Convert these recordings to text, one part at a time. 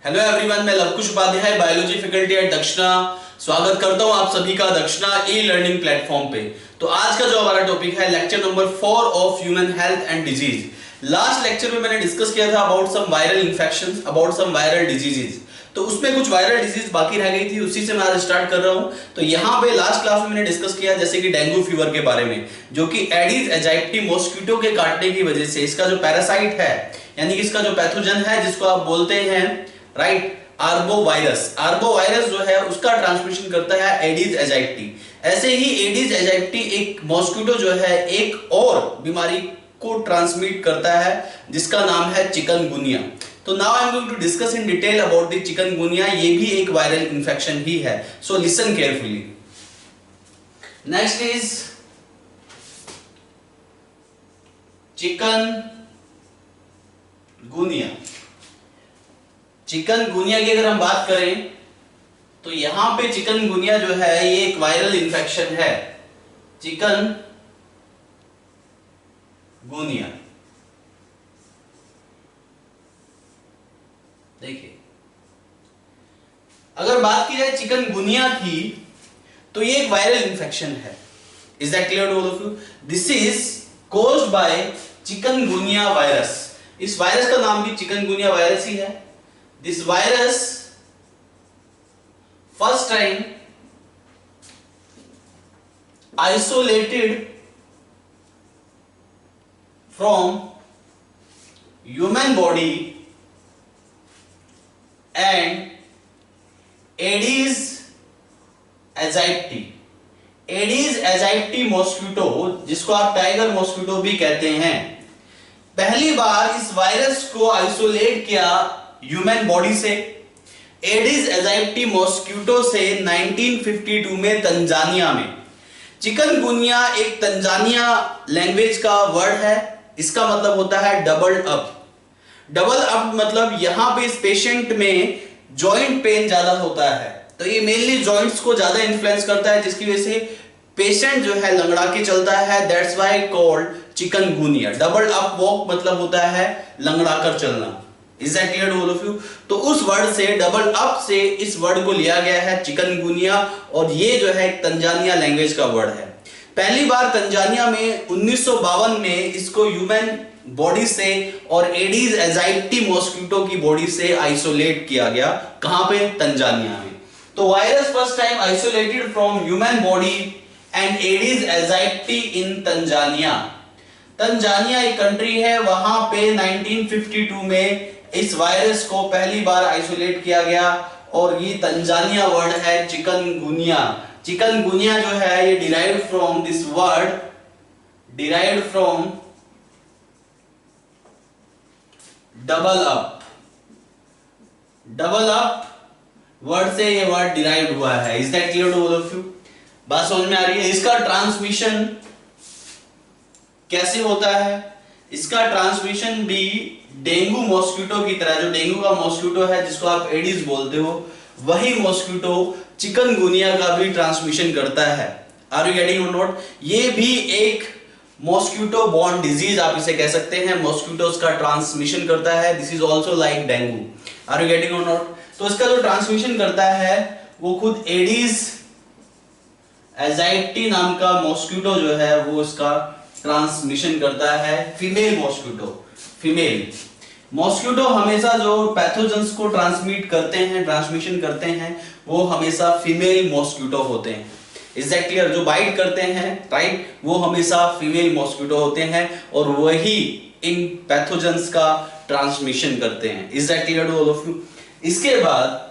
Hello everyone, मैं Lavkush Upadhyay biology faculty at Dakshina स्वागत करता हूं आप सभी का दक्षिणा ई लर्निंग प्लेटफॉर्म पे। तो आज का जो हमारा टॉपिक है lecture number 4 of human health and disease. Last lecture में मैंने डिस्कस किया था about some viral infections, about some viral diseases. तो उसमें कुछ वायरल डिजीज बाकी रह गई थी, उसी से मैं आज स्टार्ट कर रहा हूं। तो यहाँ पे लास्ट क्लास में मैंने डिस्कस किया जैसे कि डेंगू फीवर के बारे में, जो कि एडिस एजिप्टी मॉस्किटो के काटने की वजह से इसका जो पैरासाइट है यानी कि इसका जो पैथोजन है जिसको आप बोलते हैं राइट आर्बोवायरस जो है उसका ट्रांसमिशन करता है एडिस एजिप्टी। ऐसे ही एडिस एजिप्टी एक मॉस्किटो जो है एक और बीमारी को ट्रांसमिट करता है जिसका नाम है चिकनगुनिया। तो now I am going to discuss in detail about the chikungunya. ये भी एक वायरल इंफेक्शन ही है, so listen carefully. Next is chikungunya. Chikungunya की अगर हम बात करें तो यहां पे चिकनगुनिया जो है ये एक वायरल इंफेक्शन है। चिकनगुनिया देखिए, अगर बात की जाए चिकनगुनिया की तो ये एक वायरल इंफेक्शन है। Is that clear to all of you? This is caused by chikungunya virus. इस वायरस का नाम भी चिकनगुनिया वायरस ही है। This virus first time isolated from human body and Aedes aegypti। Aedes aegypti mosquito, जिसको आप tiger mosquito भी कहते हैं, पहली बार इस वायरस को आइसोलेट किया ह्यूमन बॉडी से एडिस एजिप्टी मॉस्किटो से 1952 में तंजानिया में। चिकनगुनिया एक तंजानिया लैंग्वेज का वर्ड है। इसका मतलब होता है डबल अप। डबल अप मतलब यहां पे इस पेशेंट में जॉइंट पेन ज्यादा होता है, तो ये मेनली जॉइंट्स को ज्यादा इन्फ्लुएंस करता है, जिसकी वजह से पेशेंट जो है लंगड़ा के चलता है। That's why called chikungunya. Double up walk मतलब होता है लंगड़ा कर चलना। Is that clear to all of you? तो उस वर्ड से डबल अप से इस वर्ड को लिया गया है चिकनगुनिया, और ये जो है तंजानिया लैंग्वेज का वर्ड है। पहली बार तंजानिया में 1952 में इसको ह्यूमन बॉडी से और एडिस एजिप्टी मॉस्किटो की बॉडी से आइसोलेट किया गया। कहां पे? तंजानिया में। तो virus first time isolated from human body and Aedes aegypti in Tanzania. Tanzania एक कंट्री है, वहां पे 1952 में इस वायरस को पहली बार आइसोलेट किया गया, और ये तंजानिया वर्ड है चिकनगुनिया। चिकनगुनिया जो है ये derived from this word, derived from double up. Double up word से ये वर्ड डिराइव्ड हुआ है। Is that clear to all of you? बात समझ में आ रही है? इसका ट्रांसमिशन कैसे होता है? इसका ट्रांसमिशन भी डेंगू मॉस्किटो की तरह, जो डेंगू का मॉस्किटो है जिसको आप एडिस बोलते हो, वही मॉस्किटो चिकनगुनिया का भी ट्रांसमिशन करता है। आर यू गेटिंग और नॉट? ये भी एक मॉस्किटो बॉर्न डिजीज आप इसे कह सकते हैं। मॉस्किटोस का ट्रांसमिशन करता है। This is also like dengue. Are you getting और नॉट? तो इसका जो ट्रांसमिशन करता है वो खुद एडिस एजिप्टी नाम का मॉस्किटो जो है वो इसका ट्रांसमिशन करता है। Female mosquito. फीमेल मॉस्किटो हमेशा जो पैथोजेंस को ट्रांसमिट करते हैं, ट्रांसमिशन करते हैं, वो हमेशा फीमेल मॉस्किटो होते हैं। Is that clear? जो बाइट करते हैं राइट, वो हमेशा फीमेल मॉस्किटो होते हैं और वही इन पैथोजेंस का ट्रांसमिशन करते हैं। Is that clear to all of you? इसके बाद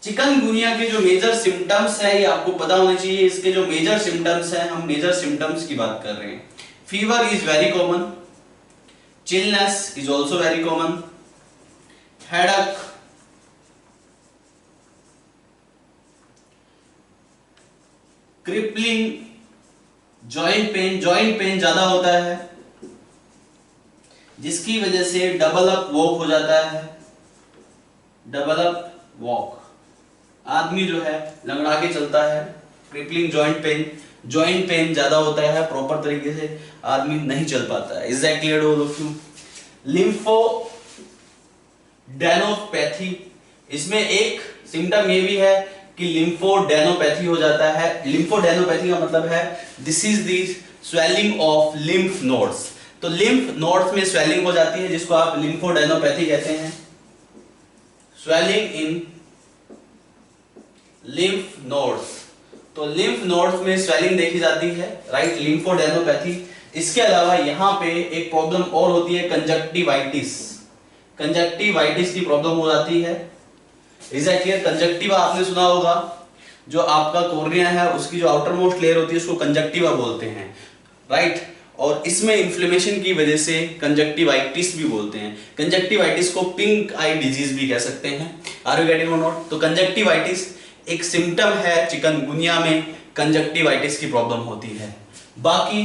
चिकनगुनिया के जो मेजर सिम्टम्स है ये आपको पता होने चाहिए। इसके जो मेजर सिम्टम्स है, हम मेजर सिम्टम्स की बात कर रहे हैं। Fever is very common, chillness is also very common, headache, crippling, joint pain ज्यादा होता है, जिसकी वजह से डबल अप वॉक हो जाता है। डबल अप वॉक, आदमी जो है लंगड़ा के चलता है। क्रिपलिंग जॉइंट पेन ज्यादा होता है, प्रॉपर तरीके से आदमी नहीं चल पाता है। Is that clear to all of you? डेनोपैथी, इसमें एक सिम्टम ये भी है कि लिम्फोडेनोपैथी हो जाता है। लिम्फोडेनोपैथी का मतलब है this is the swelling of lymph nodes. तो लिम्फ नोड्स में स्वेलिंग हो जाती है जिसको आप लिम्फोडेनोपैथी कहते हैं। स्वेलिंग इन लिम्फ नोड्स, तो लिम्फ नोड्स में स्वेलिंग देखी जाती है, राइट, लिम्फोडेनोपैथी। इसके अलावा यहां पे एक प्रॉब्लम और होती है कंजक्टिवाइटिस। कंजक्टिवाइटिस की प्रॉब्लम हो जाती है। Is that clear? कंजक्टिवा आपने सुना होगा, जो आपका कोर्निया है उसकी जो आउटर मोस्ट लेयर होती है उसको कंजक्टिवा बोलते हैं, राइट। और इसमें इन्फ्लेमेशन की वजह से कंजक्टिवाइटिस भी बोलते हैं। कंजक्टिवाइटिस को पिंक आई डिजीज भी कह सकते हैं। आर यू गेटिंग और नॉट? तो कंजक्टिवाइटिस एक सिम्टम है, चिकनगुनिया में कंजक्टिवाइटिस की प्रॉब्लम होती है। बाकी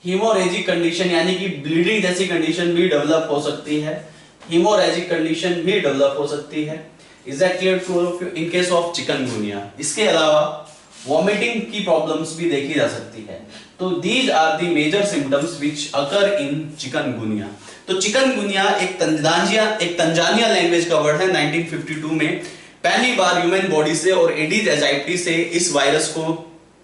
हीमोरेजिक कंडीशन यानी कि ब्लीडिंग जैसी कंडीशन भी डेवलप हो सकती है। हीमोरेजिक कंडीशन भी डेवलप हो सकती है। Is that clear to all of you? In case of chikungunya. इसके अलावा वॉमिटिंग की प्रॉब्लम्स भी देखी जा सकती है। तो these are the major symptoms which occur in chikungunya. तो चिकनगुनिया एक तंजानिया लैंग्वेज का वर्ड है। 1952 में पहली बार ह्यूमन बॉडी से और एडिस एजाइप्टी से इस वायरस को,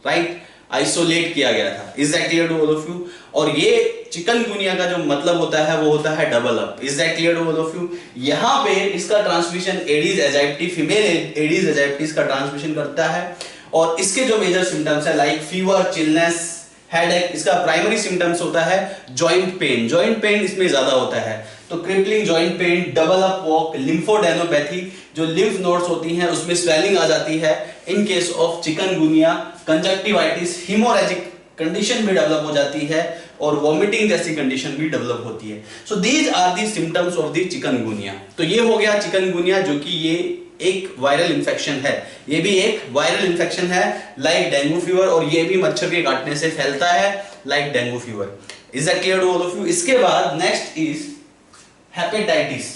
राइट, आइसोलेट किया गया था। Is that clear to all of you? और ये चिकनगुनिया का जो मतलब होता है वो होता है double up. Is that clear to all of you? यहां पे इसका transmission Aedes aegypti, female Aedes aegypti का ट्रांसमिशन करता है। और इसके जो मेजर सिम्टम्स है लाइक फीवर, चिलनेस, हेडेक। इसका प्राइमरी सिम्टम्स होता है जॉइंट पेन। जॉइंट पेन इसमें ज्यादा होता है। तो crippling joint pain, double up walk, lymphadenopathy, जो लिम्फ नोड्स होती हैं उसमें स्वेलिंग आ जाती है in case of chikungunya. Conjunctivitis, haemorrhagic condition भी डेवलप हो जाती है और वॉमिटिंग जैसी कंडीशन भी डेवलप होती है। So these are the symptoms of the chikungunya. तो ये हो गया चिकनगुनिया, जो कि ये एक वायरल इंफेक्शन है। ये भी एक वायरल इंफेक्शन है लाइक डेंगू फीवर, और ये भी मच्छर के काटने से फैलता है like dengue fever. Is that clear to all of you? इसके बाद नेक्स्ट इज हेपेटाइटिस।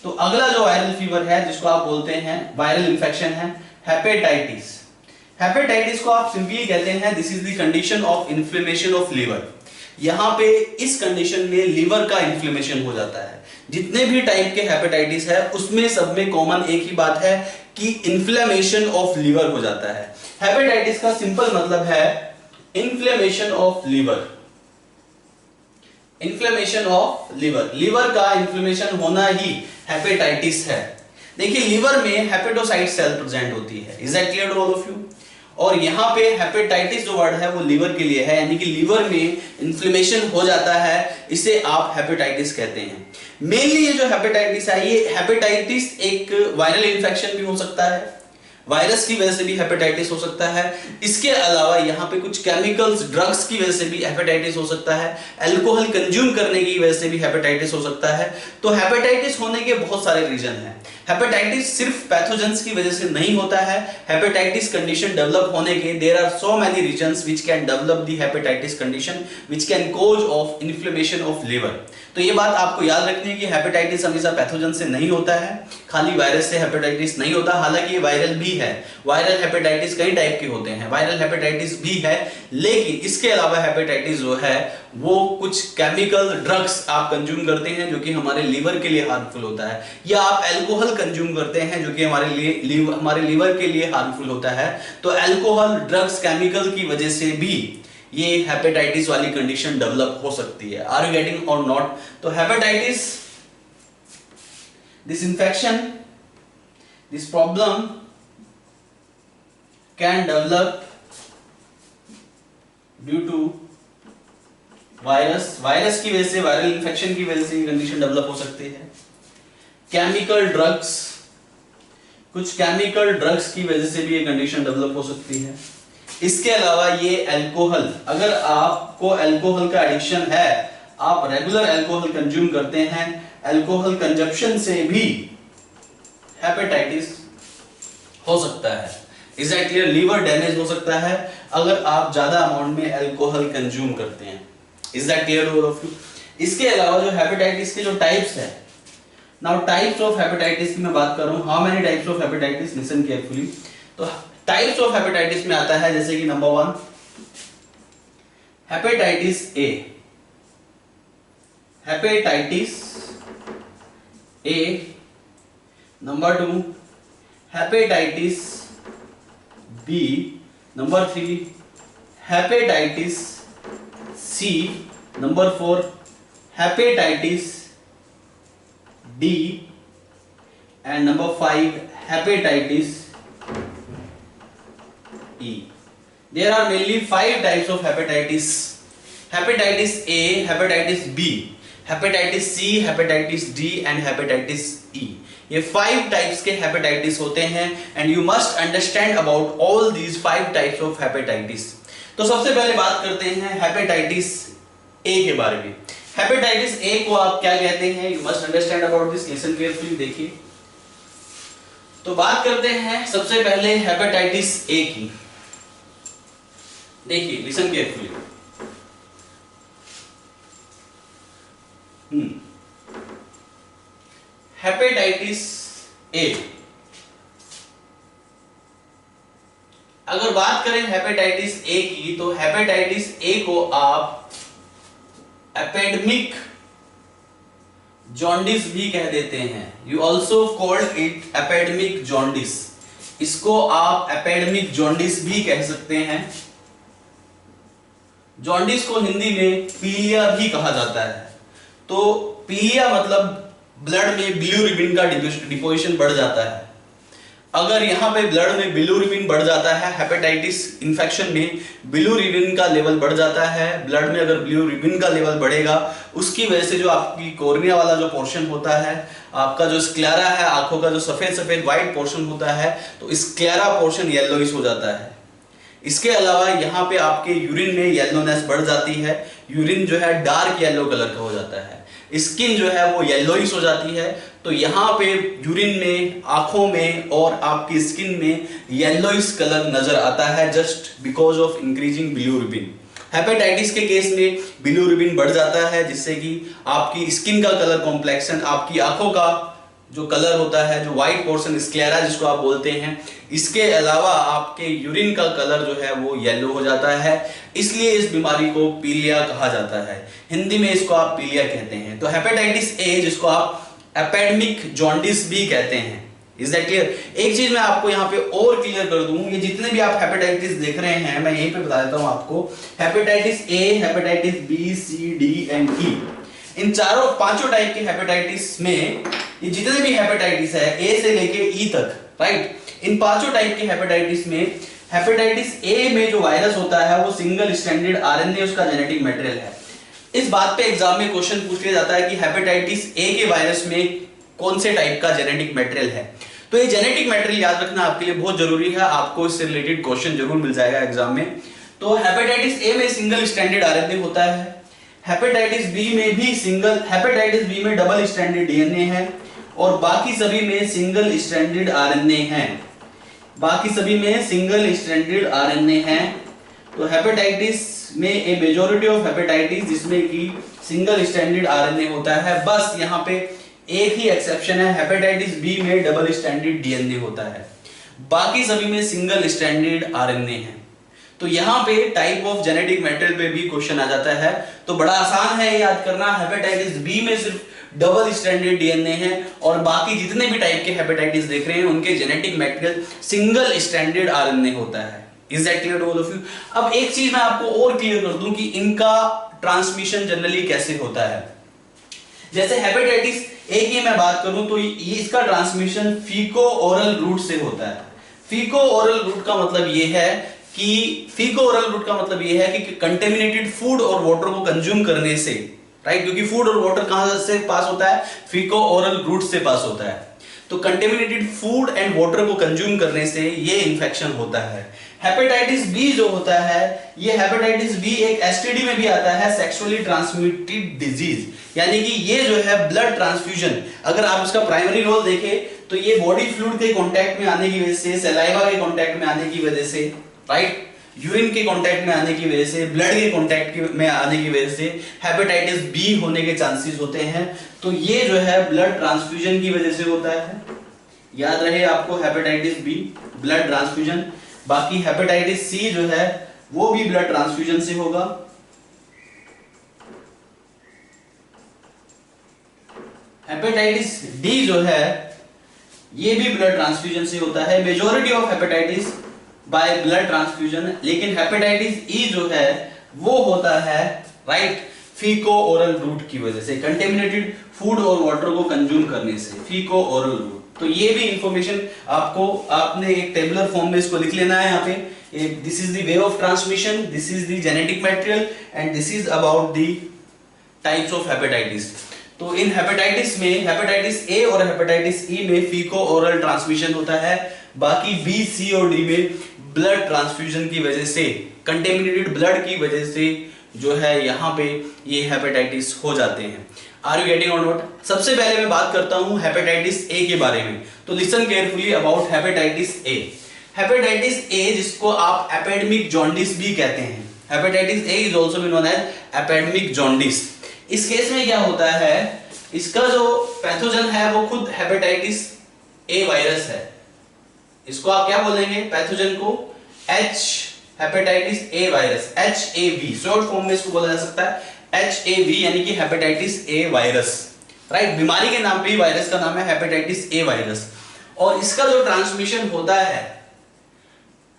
तो अगला जो वायरल फीवर है जिसको आप बोलते हैं वायरल इंफेक्शन है हेपेटाइटिस। हेपेटाइटिस को आप सिंपली कहते हैं this is the condition of inflammation of liver. यहां पे इस कंडीशन में लिवर का इन्फ्लेमेशन हो जाता है। जितने भी टाइप के हेपेटाइटिस है उसमें सब में कॉमन एक ही बात है कि इन्फ्लेमेशन ऑफ लिवर हो जाता है। हेपेटाइटिस का सिंपल मतलब है inflammation of liver. Inflammation of liver, liver का इन्फ्लेमेशन होना ही हेपेटाइटिस है। देखिए लिवर में हेपेटोसाइट सेल प्रेजेंट होती है। Is that clear to all of you? और यहाँ पे हेपेटाइटिस जो वर्ड है वो लिवर के लिए है, यानी कि लिवर में इन्फ्लेमेशन हो जाता है, इसे आप हेपेटाइटिस कहते हैं। मेनली ये जो हेपेटाइटिस है, ये हेपेटाइटिस एक वायरल इन्फेक्शन भी हो सकता है, वायरस की वजह से भी हेपेटाइटिस हो सकता है। इसके अलावा यहाँ पे कुछ केमिकल्स, ड्रग्स की वजह से भी हेपेटाइटिस हो सकता है, अल्कोहल कंज्यूम करने की वजह से भी हेपेटाइटिस हो सकता है। तो हेपेटाइटिस होने के बहुत सारे रीजन हैं। हेपेटाइटिस सिर्फ पैथोजेंस की वजह से नहीं होता है। हेपेटाइटिस कंडीशन डेवलप होने के there are so many reasons which can develop the hepatitis condition which can cause of inflammation of liver. तो ये बात आपको याद रखनी है कि हेपेटाइटिस हमेशा पैथोजन से नहीं होता है, खाली वायरस से हेपेटाइटिस नहीं होता। हालांकि ये वायरल भी है, वायरल हेपेटाइटिस कई टाइप के होते हैं, वायरल हेपेटाइटिस भी है। लेकिन इसके अलावा हेपेटाइटिस जो है वो कुछ केमिकल, ड्रग्स आप कंज्यूम करते हैं जो कि हमारे लीवर के लिए हार्मफुल होता है, या आप अल्कोहल कंज्यूम करते हैं जो कि हमारे लीवर के लिए हार्मफुल होता है। तो अल्कोहल, ड्रग्स, केमिकल की वजह से भी ये हेपेटाइटिस वाली कंडीशन डेवलप हो सकती है। आर यू गेटिंग और नॉट? तो hepatitis, this infection, this problem can develop due to virus की वजह से, वायरल इंफेक्शन की वजह से ये कंडीशन डेवलप हो सकती है। केमिकल ड्रग्स, कुछ केमिकल ड्रग्स की वजह से भी ये कंडीशन डेवलप हो सकती है। इसके अलावा ये अल्कोहल, अगर आपको अल्कोहल का एडिक्शन है, आप रेगुलर अल्कोहल कंज्यूम करते हैं, अल्कोहल कंजप्शन से भी हेपेटाइटिस हो सकता है। Is that clear? Liver damage हो सकता है अगर आप ज्यादा अमाउंट में अल्कोहल कंज्यूम करते हैं। Is that clear to all of you? इसके अलावा जो हेपेटाइटिस के जो टाइप्स है, नाउ टाइप्स ऑफ हेपेटाइटिस की मैं बात कर रहा हूं। How many types of hepatitis? Listen carefully. तो टाइप्स ऑफ हेपेटाइटिस में आता है जैसे कि number 1 hepatitis A, hepatitis A, number 2 hepatitis B, number 3 hepatitis C, number 4 hepatitis D and number 5 hepatitis E. There are mainly 5 types of hepatitis. Hepatitis A, hepatitis B, hepatitis C, hepatitis D and hepatitis E. ये 5 types के hepatitis होते हैं and you must understand about all these 5 types of hepatitis. तो सबसे पहले बात करते हैं hepatitis A के बारे में. Hepatitis A को आप क्या कहते हैं? You must understand about this. Listen carefully. देखिए, तो बात करते हैं सबसे पहले hepatitis A की. देखिए, लिसन केयरफुली. हेपेटाइटिस ए, अगर बात करें हेपेटाइटिस ए की, तो हेपेटाइटिस ए को आप एपिडेमिक जॉन्डिस भी कह देते हैं. You also called it epidemic jaundice. इसको आप एपिडेमिक जॉन्डिस भी कह सकते हैं. जॉन्डिस को हिंदी में पीलिया भी कहा जाता है. तो पीलिया मतलब ब्लड में बिलिरुबिन का डिपोजिशन बढ़ जाता है. अगर यहाँ पे ब्लड में बिलिरुबिन बढ़ जाता है, हेपेटाइटिस इंफेक्शन में बिलिरुबिन का लेवल बढ़ जाता है. ब्लड में अगर बिलिरुबिन का लेवल बढ़ेगा, उसकी वजह से जो आपकी कॉर्निया वाला जो पोर्शन होता है, आपका जो स्क्लेरा है, आंखों का जो सफेद सफेद व्हाइट पोर्शन होता है, तो स्क्लेरा पोर्शन येलोइश हो जाता है. इसके अलावा यहाँ पे आपके यूरिन में येलोनेस बढ़ जाती है. यूरिन जो है डार्क येलो कलर का हो जाता है. स्किन जो है वो येलोइश हो जाती है. तो यहाँ पे यूरिन में, आंखों में और आपकी स्किन में येलोइश कलर नजर आता है just because of increasing bilirubin. Hepatitis के केस में बिलिरुबिन बढ़ जाता है, जिससे कि आपकी स्किन का कलर कॉम्प्लेक्शन, आपकी आंखों का जो कलर होता है, जो व्हाइट पोर्शन स्क्लेरा जिसको आप बोलते हैं, इसके अलावा आपके यूरिन का कलर जो है वो येलो हो जाता है. इसलिए इस बीमारी को पीलिया कहा जाता है. हिंदी में इसको आप पीलिया कहते हैं. तो हेपेटाइटिस ए, जिसको आप एपिडेमिक जॉन्डिस भी कहते हैं. Is that clear? एक चीज मैं आपको यहाँ पे और क्लियर कर दूं, ये जितने भी आप हेपेटाइटिस देख रहे हैं, मैं यहीं पे बता देता हूँ आपको. Hepatitis A, hepatitis B, C, D and E, इन चारों पांचों टाइप के हेपेटाइटिस में, ये जितने भी हेपेटाइटिस है ए से लेके ई तक, राइट, इन पांचों टाइप के हेपेटाइटिस में हेपेटाइटिस ए में जो वायरस होता है वो सिंगल स्ट्रैंडेड आरएनए उसका जेनेटिक मटेरियल है. इस बात पे एग्जाम में क्वेश्चन पूछ लिया जाता है कि हेपेटाइटिस ए के वायरस में कौन से टाइप का जेनेटिक मटेरियल है. तो ये जेनेटिक मटेरियल याद रखना आपके लिए बहुत जरूरी है. आपको इससे रिलेटेड क्वेश्चन जरूर मिल जाएगा एग्जाम में. तो हेपेटाइटिस ए में सिंगल स्ट्रैंडेड आरएनए होता है. हेपेटाइटिस बी में भी सिंगल, हेपेटाइटिस बी में डबल स्ट्रैंडेड डीएनए है और बाकी सभी में सिंगल स्ट्रैंडेड आरएनए है. बाकी सभी में सिंगल स्ट्रैंडेड आरएनए है. तो हेपेटाइटिस में ए मेजॉरिटी ऑफ हेपेटाइटिस जिसमें कि सिंगल स्ट्रैंडेड आरएनए होता है. बस यहाँ पे एक ही एक्सेप्शन है, हेपेटाइटिस बी में डबल स्ट्रैंडेड डीएनए होता है. बाकी सभी में सिंगल स्ट्रैंडेड आरएनए है. तो यहाँ पे टाइप ऑफ जेनेटिक मटेरियल पे भी क्वेश्चन आ जाता है. तो बड़ा आसान है याद करना. हेपेटाइटिस बी में सिर्फ डबल स्ट्रैंडेड डीएनए है और बाकी जितने भी टाइप के हेपेटाइटिस देख रहे हैं उनके genetic material single stranded RNA होता है. Is that clear to all of you? अब एक चीज मैं आपको और क्लियर कर दूं कि इनका ट्रांसमिशन जनरली कैसे होता है. जैसे हेपेटाइटिस ए की मैं बात करूं तो ये इसका ट्रांसमिशन फीको ओरल रूट से होता है. फीको ओरल रूट का मतलब ये है कि कंटेमिनेटेड फूड और वाटर को कंज्यूम करने से, राइट, क्योंकि फूड और वाटर कहां से पास होता है? फीको ओरल रूट से पास होता है. तो कंटेमिनेटेड फूड एंड वाटर को कंज्यूम करने से ये इंफेक्शन होता है. हेपेटाइटिस बी जो होता है, ये हेपेटाइटिस बी एक एसटीडी में भी आता है, सेक्सुअली ट्रांसमिटेड डिजीज. यानी कि ये जो है ब्लड ट्रांसफ्यूजन, अगर आप इसका प्राइमरी रोल देखें तो ये बॉडी फ्लूइड के कांटेक्ट में आने की वजह से, सलाइवा के कांटेक्ट में आने की वजह से, राइट, यूरिन के कांटेक्ट में आने की वजह से, ब्लड के कांटेक्ट में आने की वजह से हेपेटाइटिस बी होने के चांसेस होते हैं. तो ये जो है ब्लड ट्रांसफ्यूजन की वजह से होता है. याद रहे आपको, हेपेटाइटिस बी ब्लड ट्रांसफ्यूजन. बाकी हेपेटाइटिस सी जो है वो भी ब्लड ट्रांसफ्यूजन से होगा. हेपेटाइटिस डी जो है ये भी ब्लड ट्रांसफ्यूजन से होता है, majority of hepatitis by blood transfusion. लेकिन हेपेटाइटिस ई जो है वो होता है राइट फीको ओरल रूट की वजह से, कंटेमिनेटेड फूड और वाटर को कंज्यूम करने से, फीको ओरल रूट। तो ये भी इंफॉर्मेशन आपको आपने एक टेबुलर फॉर्म में इसको लिख लेना है यहाँ पे। This is the way of transmission, this is the genetic material and this is about the types of hepatitis. तो इन हेपेटाइटिस में हेपेटाइटिस ए और हेपेटाइटिस ई में फीको ओरल ट्रांसमिशन होता है, बाकी बी सी और डी में ब्लड ट्रांसफ्यूजन की वजह से, कंटेमिनेटेड ब्लड की वजह से जो है यहाँ पे ये हेपेटाइटिस हो जाते हैं। Are you getting or not? सबसे पहले मैं बात करता हूँ हेपेटाइटिस ए के बारे में। तो listen carefully about hepatitis A. Hepatitis A जिसको आप एपिडेमिक जॉन्डिस भी कहते हैं, hepatitis A is also known as epidemic jaundice. इस केस में क्या होता है, इसका जो पैथोजन है वो खुद हेपेटाइटिस ए वायरस है। इसको आप क्या बोलेंगे पैथोजन को? H hepatitis A virus, HAV short form में इसको बोला जा सकता है HAV, यानी कि हेपेटाइटिस ए वायरस। राइट, बीमारी के नाम पे ही वायरस का नाम है हेपेटाइटिस ए वायरस। और इसका जो ट्रांसमिशन होता है,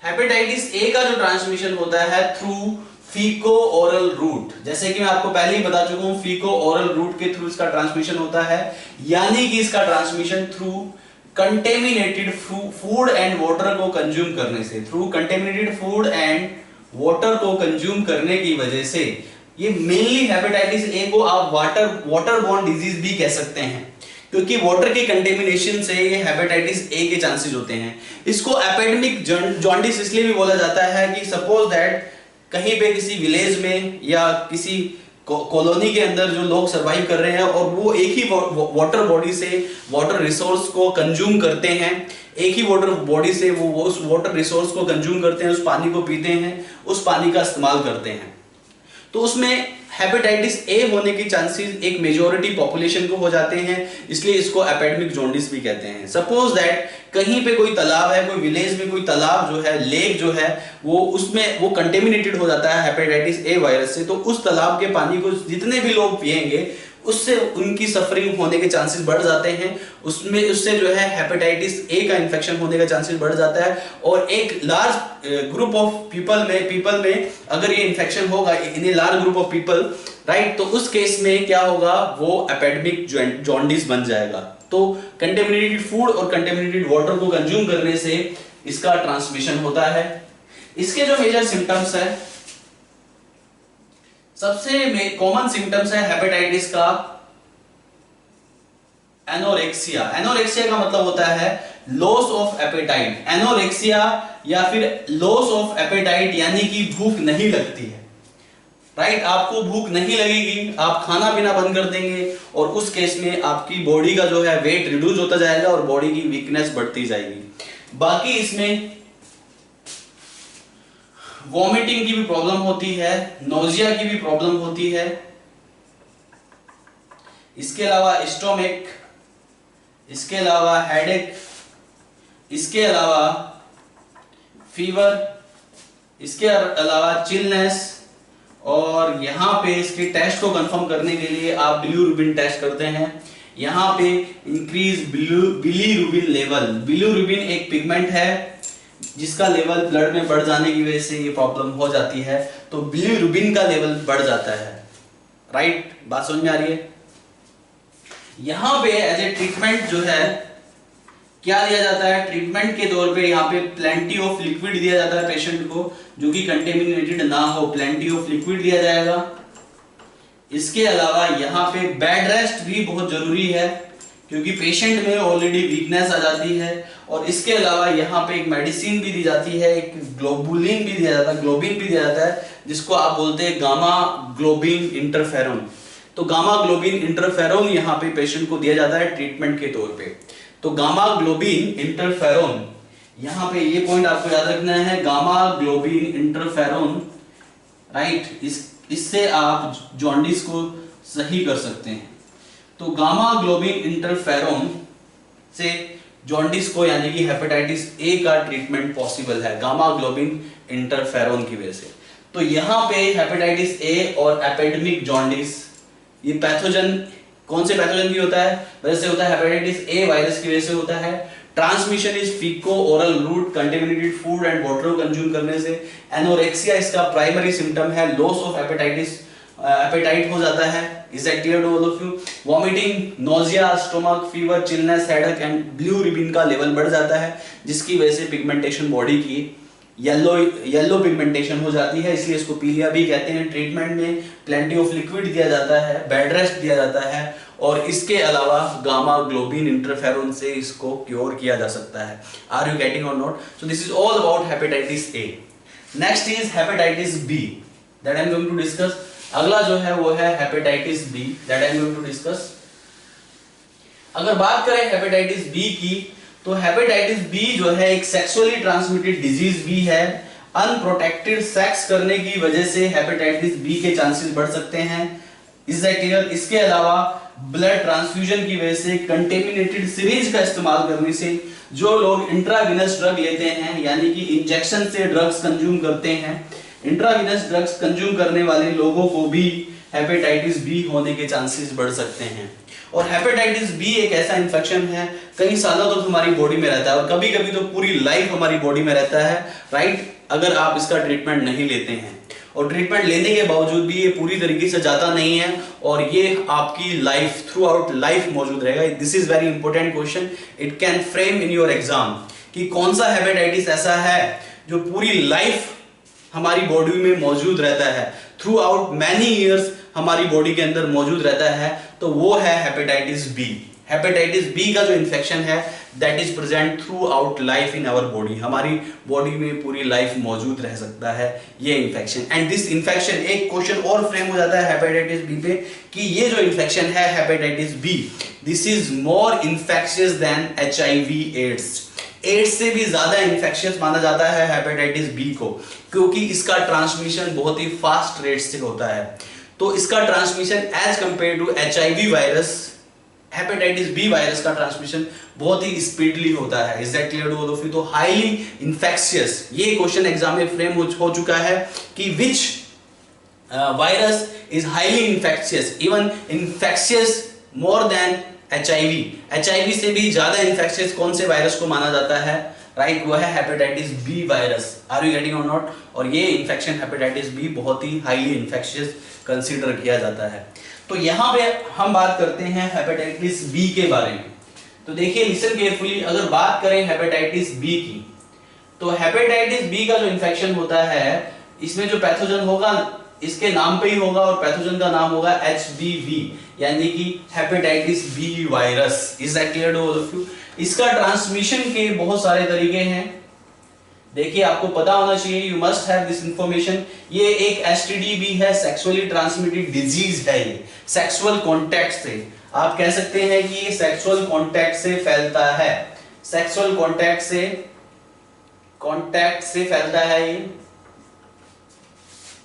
हेपेटाइटिस ए का जो ट्रांसमिशन होता है थ्रू फीको ओरल रूट। जैसे कि मैं आपको पहले ही बता चुका हूं, फीको ओरल रूट के थ्रू इसका ट्रांसमिशन होता है, यानी कि इसका transmission through contaminated food and water को कंज्यूम करने से, through contaminated food and water को कंज्यूम करने की वजह से। ये मेनली हेपेटाइटिस ए को आप वाटर बॉर्न डिजीज भी कह सकते हैं, क्योंकि वाटर के कंटेमिनेशन से ये हेपेटाइटिस ए के चांसेस होते हैं। इसको एपिडेमिक जॉन्डिस इसलिए भी बोला जाता है कि सपोज दैट कहीं पे किसी विलेज में या किसी कॉलोनी के अंदर जो लोग सरवाइव कर रहे हैं और वो एक ही वाटर बॉडी से वाटर रिसोर्स को कंज्यूम करते हैं, एक ही वाटर बॉडी से वो उस वाटर रिसोर्स को कंज्यूम करते हैं, उस पानी को पीते हैं, उस पानी का इस्तेमाल करते हैं, तो उसमें हेपेटाइटिस ए होने की चांसेस एक मेजॉरिटी पॉपुलेशन को हो जाते हैं, इसलिए इसको एपिडेमिक जॉन्डिस भी कहते हैं। सपोज दैट कहीं पे कोई तालाब है, कोई विलेज में कोई तालाब जो है, लेक जो है, वो उसमें वो कंटेमिनेटेड हो जाता है हेपेटाइटिस ए वायरस से, तो उस तालाब के पानी को जितने भी लोग पिएंगे उससे उनकी सफरिंग होने के चांसेस बढ़ जाते हैं, उससे जो है हेपेटाइटिस ए का इन्फेक्शन होने का चांसेस बढ़ जाता है। और एक लार्ज ग्रुप ऑफ पीपल में अगर ये इन्फेक्शन होगा in a large group of people, right, तो उस केस में क्या होगा, वो एपिडेमिक जॉन्डिस बन जाएगा। तो कंटेमिनेटेड फूड और कंटेमिनेटेड वाटर को कंज्यूम करने से इसका ट्रांसमिशन होता है। इसके जो मेजर सिम्टम्स है, सबसे कॉमन सिम्टम्स है हेपेटाइटिस का एनोरेक्सिया। एनोरेक्सिया का मतलब होता है लॉस ऑफ एपेटाइट। एनोरेक्सिया या फिर लॉस ऑफ एपेटाइट यानी कि भूख नहीं लगती है, राइट, आपको भूख नहीं लगेगी, आप खाना पीना बंद कर देंगे और उस केस में आपकी बॉडी का जो है वेट रिड्यूस होता जाएगा और बॉडी की वीकनेस बढ़ती जाएगी। बाकी इसमें वॉमिटिंग की भी प्रॉब्लम होती है, नोजिया की भी प्रॉब्लम होती है, इसके अलावा स्टोमिक, इसके अलावा हेडेक, इसके अलावा फीवर, इसके अलावा चिलनेस। और यहाँ पे इसके टेस्ट को कंफर्म करने के लिए आप बिलीरुबिन टेस्ट करते हैं। यहाँ पे इंक्रीज बिलीरुबिन लेवल। बिलीरुबिन एक पिगमेंट है जिसका लेवल ब्लड में बढ़ जाने की वजह से ये प्रॉब्लम हो जाती है, तो बिलीरुबिन का लेवल बढ़ जाता है, राइट, बात समझ में आ रही है? यहां पे एज ए ट्रीटमेंट जो है क्या दिया जाता है, ट्रीटमेंट के तौर पे यहाँ पे प्लेंटी ऑफ लिक्विड दिया जाता है पेशेंट को, जो कि कंटेमिनेटेड ना हो, प्लेंटी ऑफ लिक्विड दिया जाएगा। इसके अलावा यहाँ पे बेड रेस्ट भी बहुत जरूरी है, क्योंकि पेशेंट में ऑलरेडी वीकनेस आ जाती है। और इसके अलावा यहाँ पे एक मेडिसिन भी दी जाती है, एक ग्लोबुलिन भी दिया जाता है, ग्लोबिन भी दिया जाता है, जिसको आप बोलते हैं गामा ग्लोबिन इंटरफेरोन। तो गामा ग्लोबिन इंटरफेरोन यहाँ पे पेशेंट को दिया जाता है ट्रीटमेंट के तौर पे। तो गामा ग्लोबिन इंटरफेरोन, यहाँ पे ये पॉइंट आपको याद रखना है, गामा ग्लोबिन इंटरफेरोन, राइट, इससे आप जॉन्डिस को सही कर सकते हैं। तो गामा ग्लोबिन इंटरफेरोन से जॉन्डिस को यानी कि हेपेटाइटिस ए का ट्रीटमेंट पॉसिबल है, गामा ग्लोबिन इंटरफेरोन की वजह से। तो यहाँ पे हेपेटाइटिस ए और एपिडेमिक जॉन्डिस, ये पैथोजन कौन से पैथोजन की होता है वजह से होता है? हेपेटाइटिस ए वायरस की वजह से होता है। Transmission is faeco oral route contaminated food and water को कंज्यूम करने से। एनोरेक्सिया इसका प्राइमरी सिम्टम है, लॉस ऑफ एपेटाइट हो जाता है। Is that clear to all of you? Vomiting, nausea, stomach, fever, chillness, headache and bilirubin का level बढ़ जाता है, जिसकी वजह से पिगमेंटेशन बॉडी की येलो पिगमेंटेशन हो जाती है, इसलिए इसको पीलिया भी कहते हैं। ट्रीटमेंट में प्लेंटी ऑफ लिक्विड दिया जाता है, बेड रेस्ट दिया जाता है, और इसके अलावा गामा ग्लोबिन इंटरफेरोन से इसको क्योर किया जा सकता है। आर यू गेटिंग और not? So this is all about hepatitis A. Next is hepatitis B that I am going to discuss. अगला जो है वो है hepatitis B that I am going to discuss. अगर बात करें हेपेटाइटिस बी की, तो हेपेटाइटिस बी जो है एक सेक्सुअली ट्रांसमिटेड डिजीज भी है। अनप्रोटेक्टेड सेक्स करने की वजह से हेपेटाइटिस बी के चांसेस बढ़ सकते हैं। Is that clear? इसके अलावा ब्लड ट्रांसफ्यूजन की वजह से, कंटेमिनेटेड सिरिंज का इस्तेमाल करने से, जो लोग इंट्रावेनस ड्रग लेते हैं यानी कि इंजेक्शन से ड्रग्स कंज्यूम करते हैं, इंट्रावेनस ड्रग्स कंज्यूम करने वाले लोगों को भी हेपेटाइटिस बी होने के चांसेस बढ़ सकते हैं। और हेपेटाइटिस बी एक ऐसा इन्फेक्शन है कई सालों तक हमारी बॉडी में रहता है, और कभी कभी तो पूरी लाइफ हमारी बॉडी में रहता है, राइट, अगर आप इसका ट्रीटमेंट नहीं लेते हैं। और ट्रीटमेंट लेने के बावजूद भी ये पूरी तरीके से जाता नहीं है, और ये आपकी लाइफ थ्रू आउट लाइफ मौजूद रहेगा। This is very important question, it can frame in your exam कि कौन सा हेपेटाइटिस ऐसा है जो पूरी लाइफ हमारी बॉडी में मौजूद रहता है, थ्रू आउट मैनी ईयर्स हमारी बॉडी के अंदर मौजूद रहता है, तो वो है हेपेटाइटिस बी। हेपेटाइटिस बी का जो इन्फेक्शन है that is present throughout life in our body, हमारी बॉडी में पूरी लाइफ मौजूद रह सकता है ये इन्फेक्शन। एंड दिस इन्फेक्शन, एक क्वेश्चन और फ्रेम हो जाता है हेपेटाइटिस बी पे कि ये जो इन्फेक्शन है hepatitis B, this is more infectious than HIV AIDS. AIDS से भी ज्यादा इन्फेक्शियस माना जाता है हेपेटाइटिस बी को, क्योंकि इसका ट्रांसमिशन बहुत ही फास्ट रेट से होता है। तो इसका transmission as compare to HIV virus, hepatitis B virus का ट्रांसमिशन बहुत ही स्पीडली होता है। Is that clear to all of you? तो हाईली इन्फेक्शियस, ये क्वेश्चन एग्जाम में फ्रेम हो चुका है कि which virus is highly infectious, even infectious more than HIV। HIV से भी ज्यादा इन्फेक्शियस कौन से वायरस को माना जाता है, राइट, वो है hepatitis B virus. Are you getting और नॉट? और ये इन्फेक्शन हेपेटाइटिस बी बहुत ही हाईली इन्फेक्शियस कंसीडर किया जाता है। तो यहाँ पे हम बात करते हैं हेपेटाइटिस बी के बारे में। तो देखिए, लिसन केयरफुली, अगर बात करें हेपेटाइटिस बी की, तो हेपेटाइटिस बी का जो इन्फेक्शन होता है, इसमें जो पैथोजन होगा इसके नाम पे ही होगा, और पैथोजन का नाम होगा HBV यानी कि hepatitis B virus. Is that clear to all of you? इसका ट्रांसमिशन के बहुत सारे तरीके हैं। देखिए, आपको पता होना चाहिए, you must have this information. ये एक STD भी है, सेक्सुअली ट्रांसमिटेड डिजीज है। ये सेक्सुअल कॉन्टैक्ट से, आप कह सकते हैं कि ये सेक्सुअल कॉन्टैक्ट से फैलता है, सेक्सुअल कॉन्टैक्ट से फैलता है। ये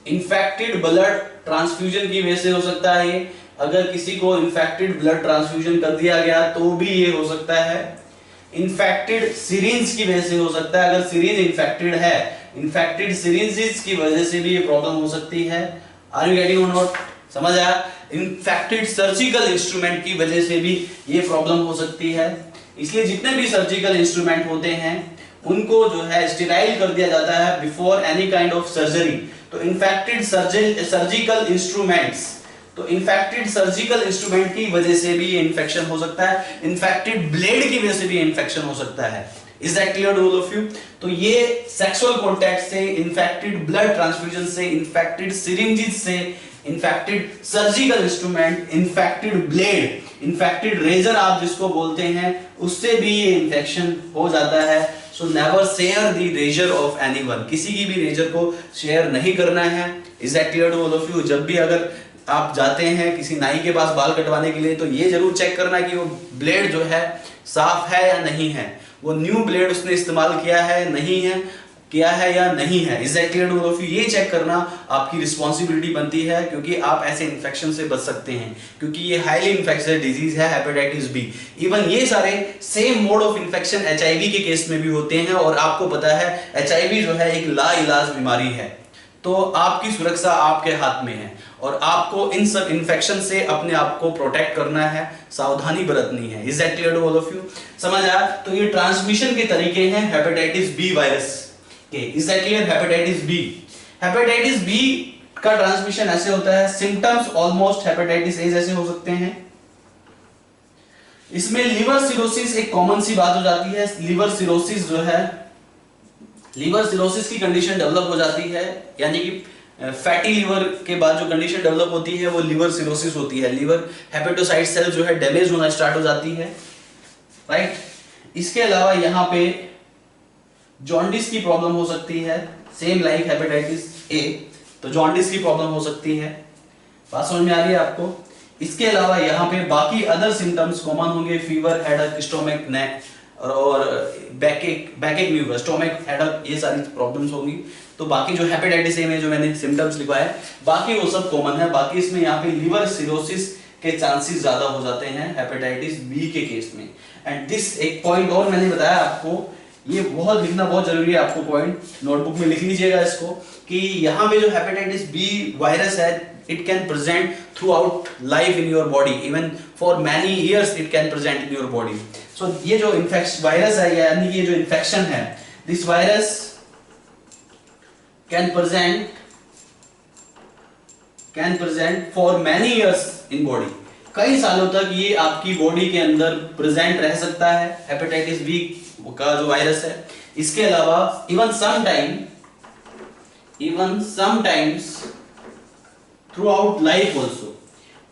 इन्फेक्टेड ब्लड ट्रांसफ्यूजन की वजह से हो सकता है। ये अगर किसी को इन्फेक्टेड ब्लड ट्रांसफ्यूजन कर दिया गया तो भी ये हो सकता है। इन्फेक्टेड सिरिंज की वजह से हो सकता है, अगर सिरिंज इन्फेक्टेड है, इन्फेक्टेड सिरिंजेस की वजह से भी ये प्रॉब्लम हो सकती है। आर यू गेटिंग और नॉट? समझ आया? इन्फेक्टेड सर्जिकल इंस्ट्रूमेंट की वजह से भी ये प्रॉब्लम हो सकती है। इसलिए जितने भी सर्जिकल इंस्ट्रूमेंट होते हैं उनको जो है स्टेराइल कर दिया जाता है before any kind of surgery. तो इन्फेक्टेड सर्जिकल इंस्ट्रूमेंट्स, तो इन्फेक्टेड सर्जिकल इंस्ट्रूमेंट की वजह से भी ये इन्फेक्शन हो सकता है। इन्फेक्टेड ब्लेड की वजह से भी इन्फेक्शन हो सकता है। Is that clear to all of you? तो ये सेक्सुअल कॉन्टैक्ट से, इन्फेक्टेड ब्लड ट्रांसफ्यूजन से, इन्फेक्टेड सिरिंजेस से, infected surgical instrument, infected blade, infected razor आप जिसको बोलते हैं, उससे भी ये इन्फेक्शन हो जाता है। So never share the razor of anyone, किसी की भी रेजर को शेयर नहीं करना है। Is that clear to all of you? जब भी अगर आप जाते हैं किसी नाई के पास बाल कटवाने के लिए, तो ये जरूर चेक करना कि वो ब्लेड जो है साफ है या नहीं है, वो न्यू ब्लेड उसने इस्तेमाल किया है नहीं है, किया है या नहीं है। Is that clear to all of you? ये चेक करना आपकी रिस्पॉन्सिबिलिटी बनती है, क्योंकि आप ऐसे इन्फेक्शन से बच सकते हैं, क्योंकि ये हाईली इन्फेक्शियस डिजीज है हेपेटाइटिस बी। इवन ये सारे same mode of infection HIV के केस में भी होते हैं, और आपको पता है HIV जो है एक लाइलाज बीमारी है। तो आपकी सुरक्षा आपके हाथ में है और आपको इन सब इन्फेक्शन से अपने आप को प्रोटेक्ट करना है, सावधानी बरतनी है। Is that clear to all of you? समझ आया? तो ये ट्रांसमिशन के तरीके हैं हेपेटाइटिस बी वायरस के। Is that clear? Hepatitis B, hepatitis B का ट्रांसमिशन ऐसे होता है, सिम्टम्स ऑलमोस्ट हेपेटाइटिस ए जैसे हो सकते हैं। इसमें लिवर सिरोसिस एक कॉमन सी बात हो जाती है। लिवर सिरोसिस जो है, लिवर सिरोसिस की कंडीशन डेवलप हो जाती है, यानी कि फैटी लिवर के बाद जो कंडीशन डेवलप होती है वो लिवर सिरोसिस होती है। लिवर हेपेटोसाइट सेल जो है डैमेज होना स्टार्ट हो जाती है, राइट। इसके अलावा यहाँ पे जॉन्डिस की प्रॉब्लम हो सकती है, सेम लाइक हेपेटाइटिस ए, तो जॉन्डिस की प्रॉब्लम हो सकती है। बात समझ में आ रही है आपको? इसके अलावा यहाँ पे बाकी अदर सिम्टम्स कॉमन होंगे, फीवर, हेडेक, स्टोमक, नेक और बैकएक नहीं होगा, स्टोमक, हेडेक, ये सारी प्रॉब्लम्स होंगी। तो बाकी जो हेपेटाइटिस ए में जो मैंने सिम्टम्स लिखवाए बाकी वो सब कॉमन है। बाकी इसमें यहाँ पे लिवर सिरोसिस के चांसेस ज्यादा हो जाते हैं हेपेटाइटिस बी के केस में। एंड दिस एक पॉइंट और मैंने बताया आपको, ये बहुत लिखना बहुत जरूरी है आपको, पॉइंट नोटबुक में लिख लीजिएगा इसको, कि यहाँ पे जो हेपेटाइटिस बी वायरस है it can present throughout life in your body, even for many years it can present in your body. So ये जो infection वायरस है, यानी ये जो इन्फेक्शन है, this virus can present for many years in body. कई सालों तक ये आपकी बॉडी के अंदर प्रेजेंट रह सकता है हेपेटाइटिस बी का जो वायरस है। इसके अलावा even sometimes through out life also,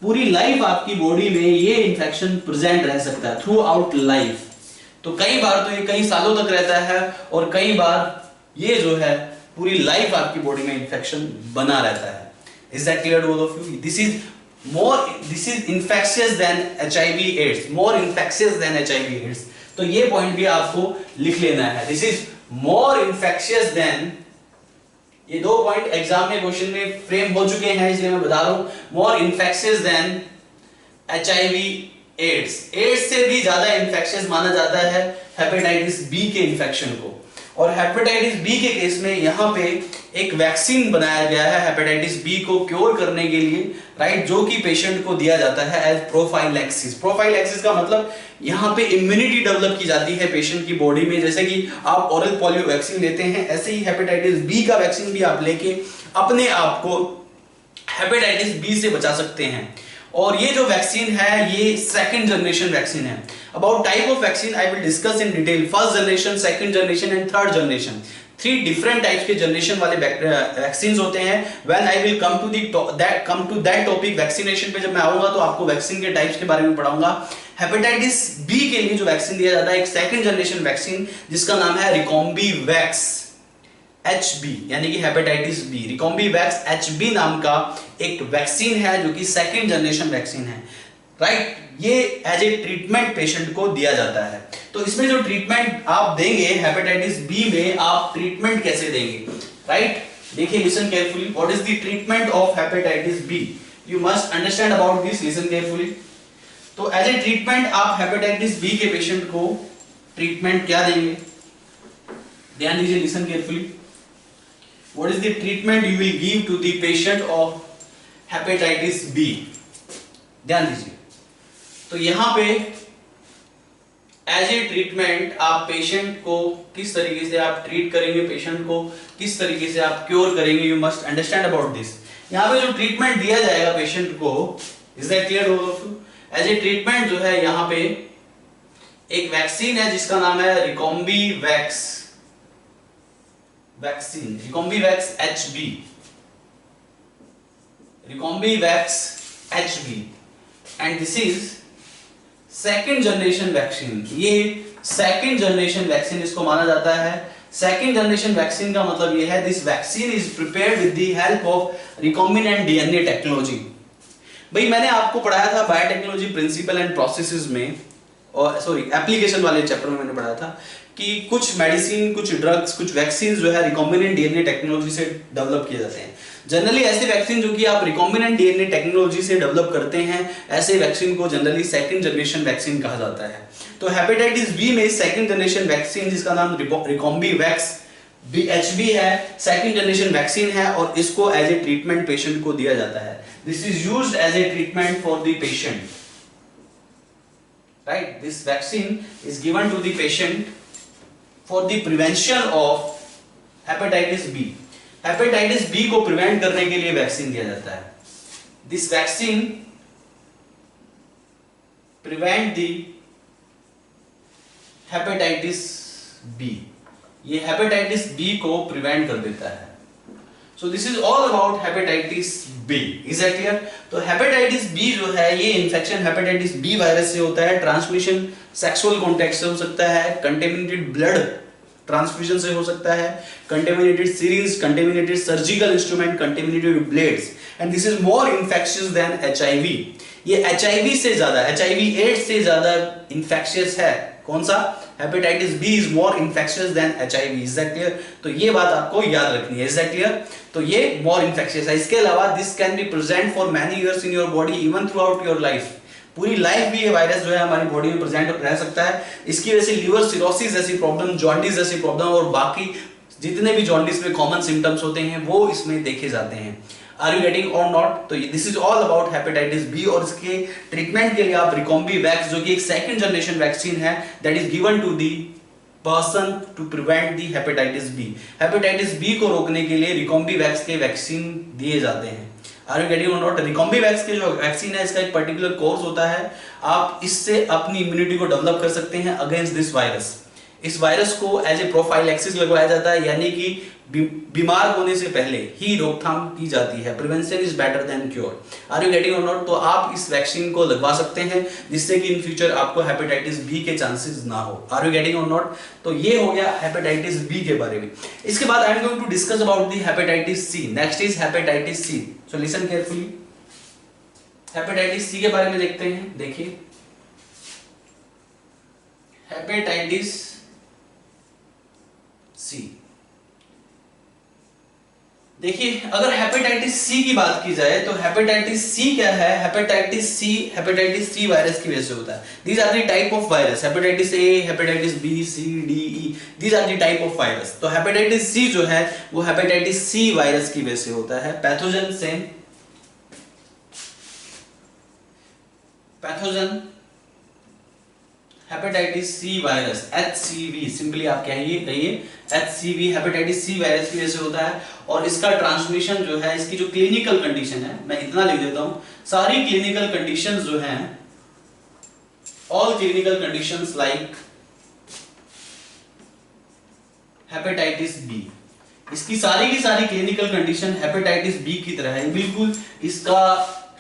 पूरी लाइफ आपकी बॉडी में ये इंफेक्शन प्रेजेंट रह सकता है थ्रू आउट लाइफ। तो कई बार तो ये कई सालों तक रहता है और कई बार ये जो है पूरी लाइफ आपकी बॉडी में इंफेक्शन बना रहता है। Is that clear to all of you? This is infectious than HIV AIDS, more infectious than HIV AIDS. तो ये पॉइंट भी आपको लिख लेना है, this is more infectious than. ये दो पॉइंट एग्जाम में क्वेश्चन में फ्रेम हो चुके हैं, इसलिए मैं बता रहा हूं, more infectious than HIV AIDS. AIDS से भी ज्यादा इन्फेक्शियस माना जाता है हेपेटाइटिस बी के इन्फेक्शन को। और हेपेटाइटिस बी के केस में यहाँ पे एक वैक्सीन बनाया गया है हेपेटाइटिस बी को क्योर करने के लिए, राइट, जो कि पेशेंट को दिया जाता है एज प्रोफाइलैक्सिस। प्रोफाइलैक्सिस का मतलब यहाँ पे इम्यूनिटी डेवलप की जाती है पेशेंट की बॉडी में। जैसे कि आप ओरल पोलियो वैक्सीन लेते हैं, ऐसे ही हेपेटाइटिस बी का वैक्सीन भी आप लेके अपने आप को हेपेटाइटिस बी से बचा सकते हैं। और ये जो वैक्सीन है ये सेकंड जनरेशन वैक्सीन है। About type of vaccine I will discuss in detail, first generation, second generation and third generation. 3 different types के जनरेशन वाले वैक्सीन होते हैं। When I will come to that topic, vaccination पे जब मैं आऊंगा तो आपको वैक्सीन के टाइप्स के बारे में पढ़ाऊंगा। हेपेटाइटिस बी के लिए जो वैक्सीन दिया जाता है एक सेकंड जनरेशन वैक्सीन जिसका नाम है रिकॉम्बी वैक्स HB, यानी कि हेपेटाइटिस बी। रिकॉम्बी वैक्स HB नाम का एक वैक्सीन है जो कि सेकंड जनरेशन वैक्सीन है, राइट। ये एज ए ट्रीटमेंट पेशेंट को दिया जाता है। तो इसमें जो ट्रीटमेंट आप देंगे हेपेटाइटिस बी में, आप ट्रीटमेंट कैसे देंगे, राइट? देखिए, listen carefully, what is the treatment of hepatitis B? You must understand about this, listen carefully. तो एज ए ट्रीटमेंट आप हेपेटाइटिस बी के पेशेंट को ट्रीटमेंट क्या देंगे? ध्यान दीजिए, listen carefully. What is the treatment you will give to the patient of hepatitis B? ध्यान दीजिए। तो यहां पे एज ए ट्रीटमेंट आप पेशेंट को किस तरीके से आप ट्रीट करेंगे, पेशेंट को किस तरीके से आप क्योर करेंगे, you must understand about this. यहां पे जो ट्रीटमेंट दिया जाएगा पेशेंट को, is that clear all of you? As a treatment जो है यहां पे एक वैक्सीन है जिसका नाम है Recombivax vaccine, Recombivax HB, Recombivax HB, and this is second generation vaccine. ये सेकंड जनरेशन वैक्सीन इसको माना जाता है। सेकंड जनरेशन वैक्सीन का मतलब ये है, this vaccine is prepared with the help of recombinant DNA technology. भाई मैंने आपको पढ़ाया था बायोटेक्नोलॉजी प्रिंसिपल एंड प्रोसेसेस में, और सॉरी एप्लीकेशन वाले चैप्टर में मैंने पढ़ाया था कि कुछ मेडिसिन, कुछ ड्रग्स, कुछ वैक्सीन जो है रिकॉम्बिनेंट DNA टेक्नोलॉजी से डेवलप किए जाते हैं। जनरली ऐसे वैक्सीन जो कि आप रिकॉम्बिनेंट DNA टेक्नोलॉजी से डेवलप करते हैं, ऐसे वैक्सीन को जनरली सेकंड जनरेशन वैक्सीन कहा जाता है। तो हेपेटाइटिस बी में सेकंड जनरेशन वैक्सीन जिसका नाम रिकॉम्बी वैक्स BHB है, सेकंड जनरेशन वैक्सीन है और इसको एज ए ट्रीटमेंट पेशेंट को दिया जाता है. This is used as a treatment for the patient. Right, this vaccine is given to the patient for the prevention of hepatitis B. Hepatitis B को prevent करने के लिए वैक्सीन दिया जाता है. This vaccine prevent the hepatitis B. ये hepatitis B को prevent कर देता है. So this is all about hepatitis B. Is that clear? तो हेपेटाइटिस बी जो है ये इन्फेक्शन हेपेटाइटिस बी वायरस से होता है. ट्रांसमिशन सेक्सुअल कॉन्टैक्ट से हो सकता है, कंटेमिनेटेड ब्लड ट्रांसफ्यूजन से हो सकता है, contaminated syringes, contaminated surgical instrument, contaminated blades, and this is more infectious than HIV. ये एचआईवी से ज्यादा, एचआईवी एड्स से ज्यादा इन्फेक्शियस है. कौन सा? Hepatitis B is more infectious than HIV. Is that clear? तो ये बात आपको याद रखनी है. Is that clear? तो ये मोर इन्फेक्शियस है. इसके अलावा this can be present for many years in your body even throughout your life. पूरी लाइफ भी ये वायरस जो है हमारी बॉडी में प्रेजेंट रह सकता है. इसकी वजह से लिवर सिरोसिस जैसी प्रॉब्लम, जॉन्डिस जैसी प्रॉब्लम और बाकी जितने भी जॉन्डिस में कॉमन सिम्टम्स होते हैं वो इसमें देखे जाते हैं. आर यू गेटिंग और नॉट? तो this is all about hepatitis B. और इसके ट्रीटमेंट के लिए आप रिकॉम्बी वैक्स, जो कि एक सेकंड जनरेशन वैक्सीन है, that is given to the person to prevent the hepatitis B. Hepatitis B को रोकने के लिए रिकॉम्बी वैक्स के वैक्सीन दिए जाते हैं. आर यू गेटिंग और नॉट? रिकॉम्बी वैक्स के जो वैक्सीन है इसका एक पर्टिकुलर कोर्स होता है. आप इससे अपनी इम्यूनिटी को डेवलप कर सकते हैं अगेंस्ट दिस वायरस. इस वायरस को एज ए प्रोफाइलैक्सिस लगवाया जाता है, यानी कि बीमार होने से पहले ही रोकथाम की जाती है. Prevention is better than cure. Are you getting और नॉट? तो आप इस वैक्सीन को लगवा सकते हैं जिससे कि इन फ्यूचर आपको हेपेटाइटिस बी के चांसेस ना हो. आर यू गेटिंग और नॉट? तो ये हो गया हेपेटाइटिस बी के बारे में. इसके बाद I am going to discuss about the hepatitis C. Next is hepatitis C. So listen carefully. Hepatitis C के बारे में देखते हैं. देखिए, हेपेटाइटिस सी. देखिए, अगर हेपेटाइटिस सी की बात की जाए तो हेपेटाइटिस सी क्या है? हेपेटाइटिस सी वायरस की वजह से होता है. These are the type of virus. Hepatitis A, hepatitis B, C, D, E, these are the type of virus. तो हेपेटाइटिस सी जो है वो हेपेटाइटिस सी वायरस की वजह से होता है. Pathogen same, pathogen hepatitis C virus, HCV, simply आप कहिए HCV हेपेटाइटिस सी वायरस की वजह से होता है. और इसका ट्रांसमिशन जो है, इसकी जो क्लिनिकल कंडीशन है, मैं इतना लिख देता हूं, सारी क्लिनिकल कंडीशंस जो हैं, all clinical conditions like hepatitis B, इसकी सारी की सारी क्लिनिकल कंडीशन हेपेटाइटिस बी की तरह है. बिल्कुल इसका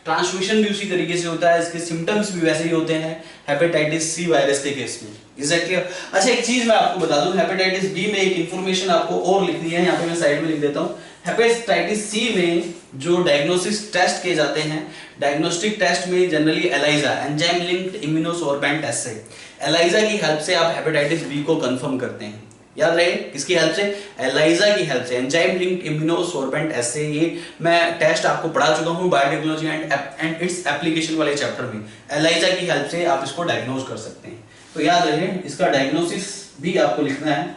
ट्रांसमिशन भी उसी तरीके से होता है, इसके सिम्टम्स भी वैसे ही होते हैं हेपेटाइटिस सी वायरस के केस में. Is that clear? अच्छा, एक चीज मैं आपको बता दूं, हेपेटाइटिस बी में एक इंफॉर्मेशन आपको और लिखनी है. यहाँ पे मैं साइड में लिख देता हूँ. हेपेटाइटिस सी में जो डायग्नोसिस टेस्ट किए जाते हैं, डायग्नोस्टिक टेस्ट में generally ELISA, enzyme linked immunosorbent assay, ELISA की हेल्प से आप हेपेटाइटिस बी को कंफर्म करते हैं. याद रहे, किसकी हेल्प से? एलाइजा की हेल्प से, एंजाइम लिंक्ड इम्यूनोसॉर्बेंट एस्से. ये मैं टेस्ट आपको पढ़ा चुका हूं बायोटेक्नोलॉजी एंड इट्स एप्लीकेशन वाले चैप्टर में. एलाइजा की हेल्प से आप इसको डायग्नोज कर सकते हैं. तो याद रहे, इसका डायग्नोसिस भी आपको लिखना है.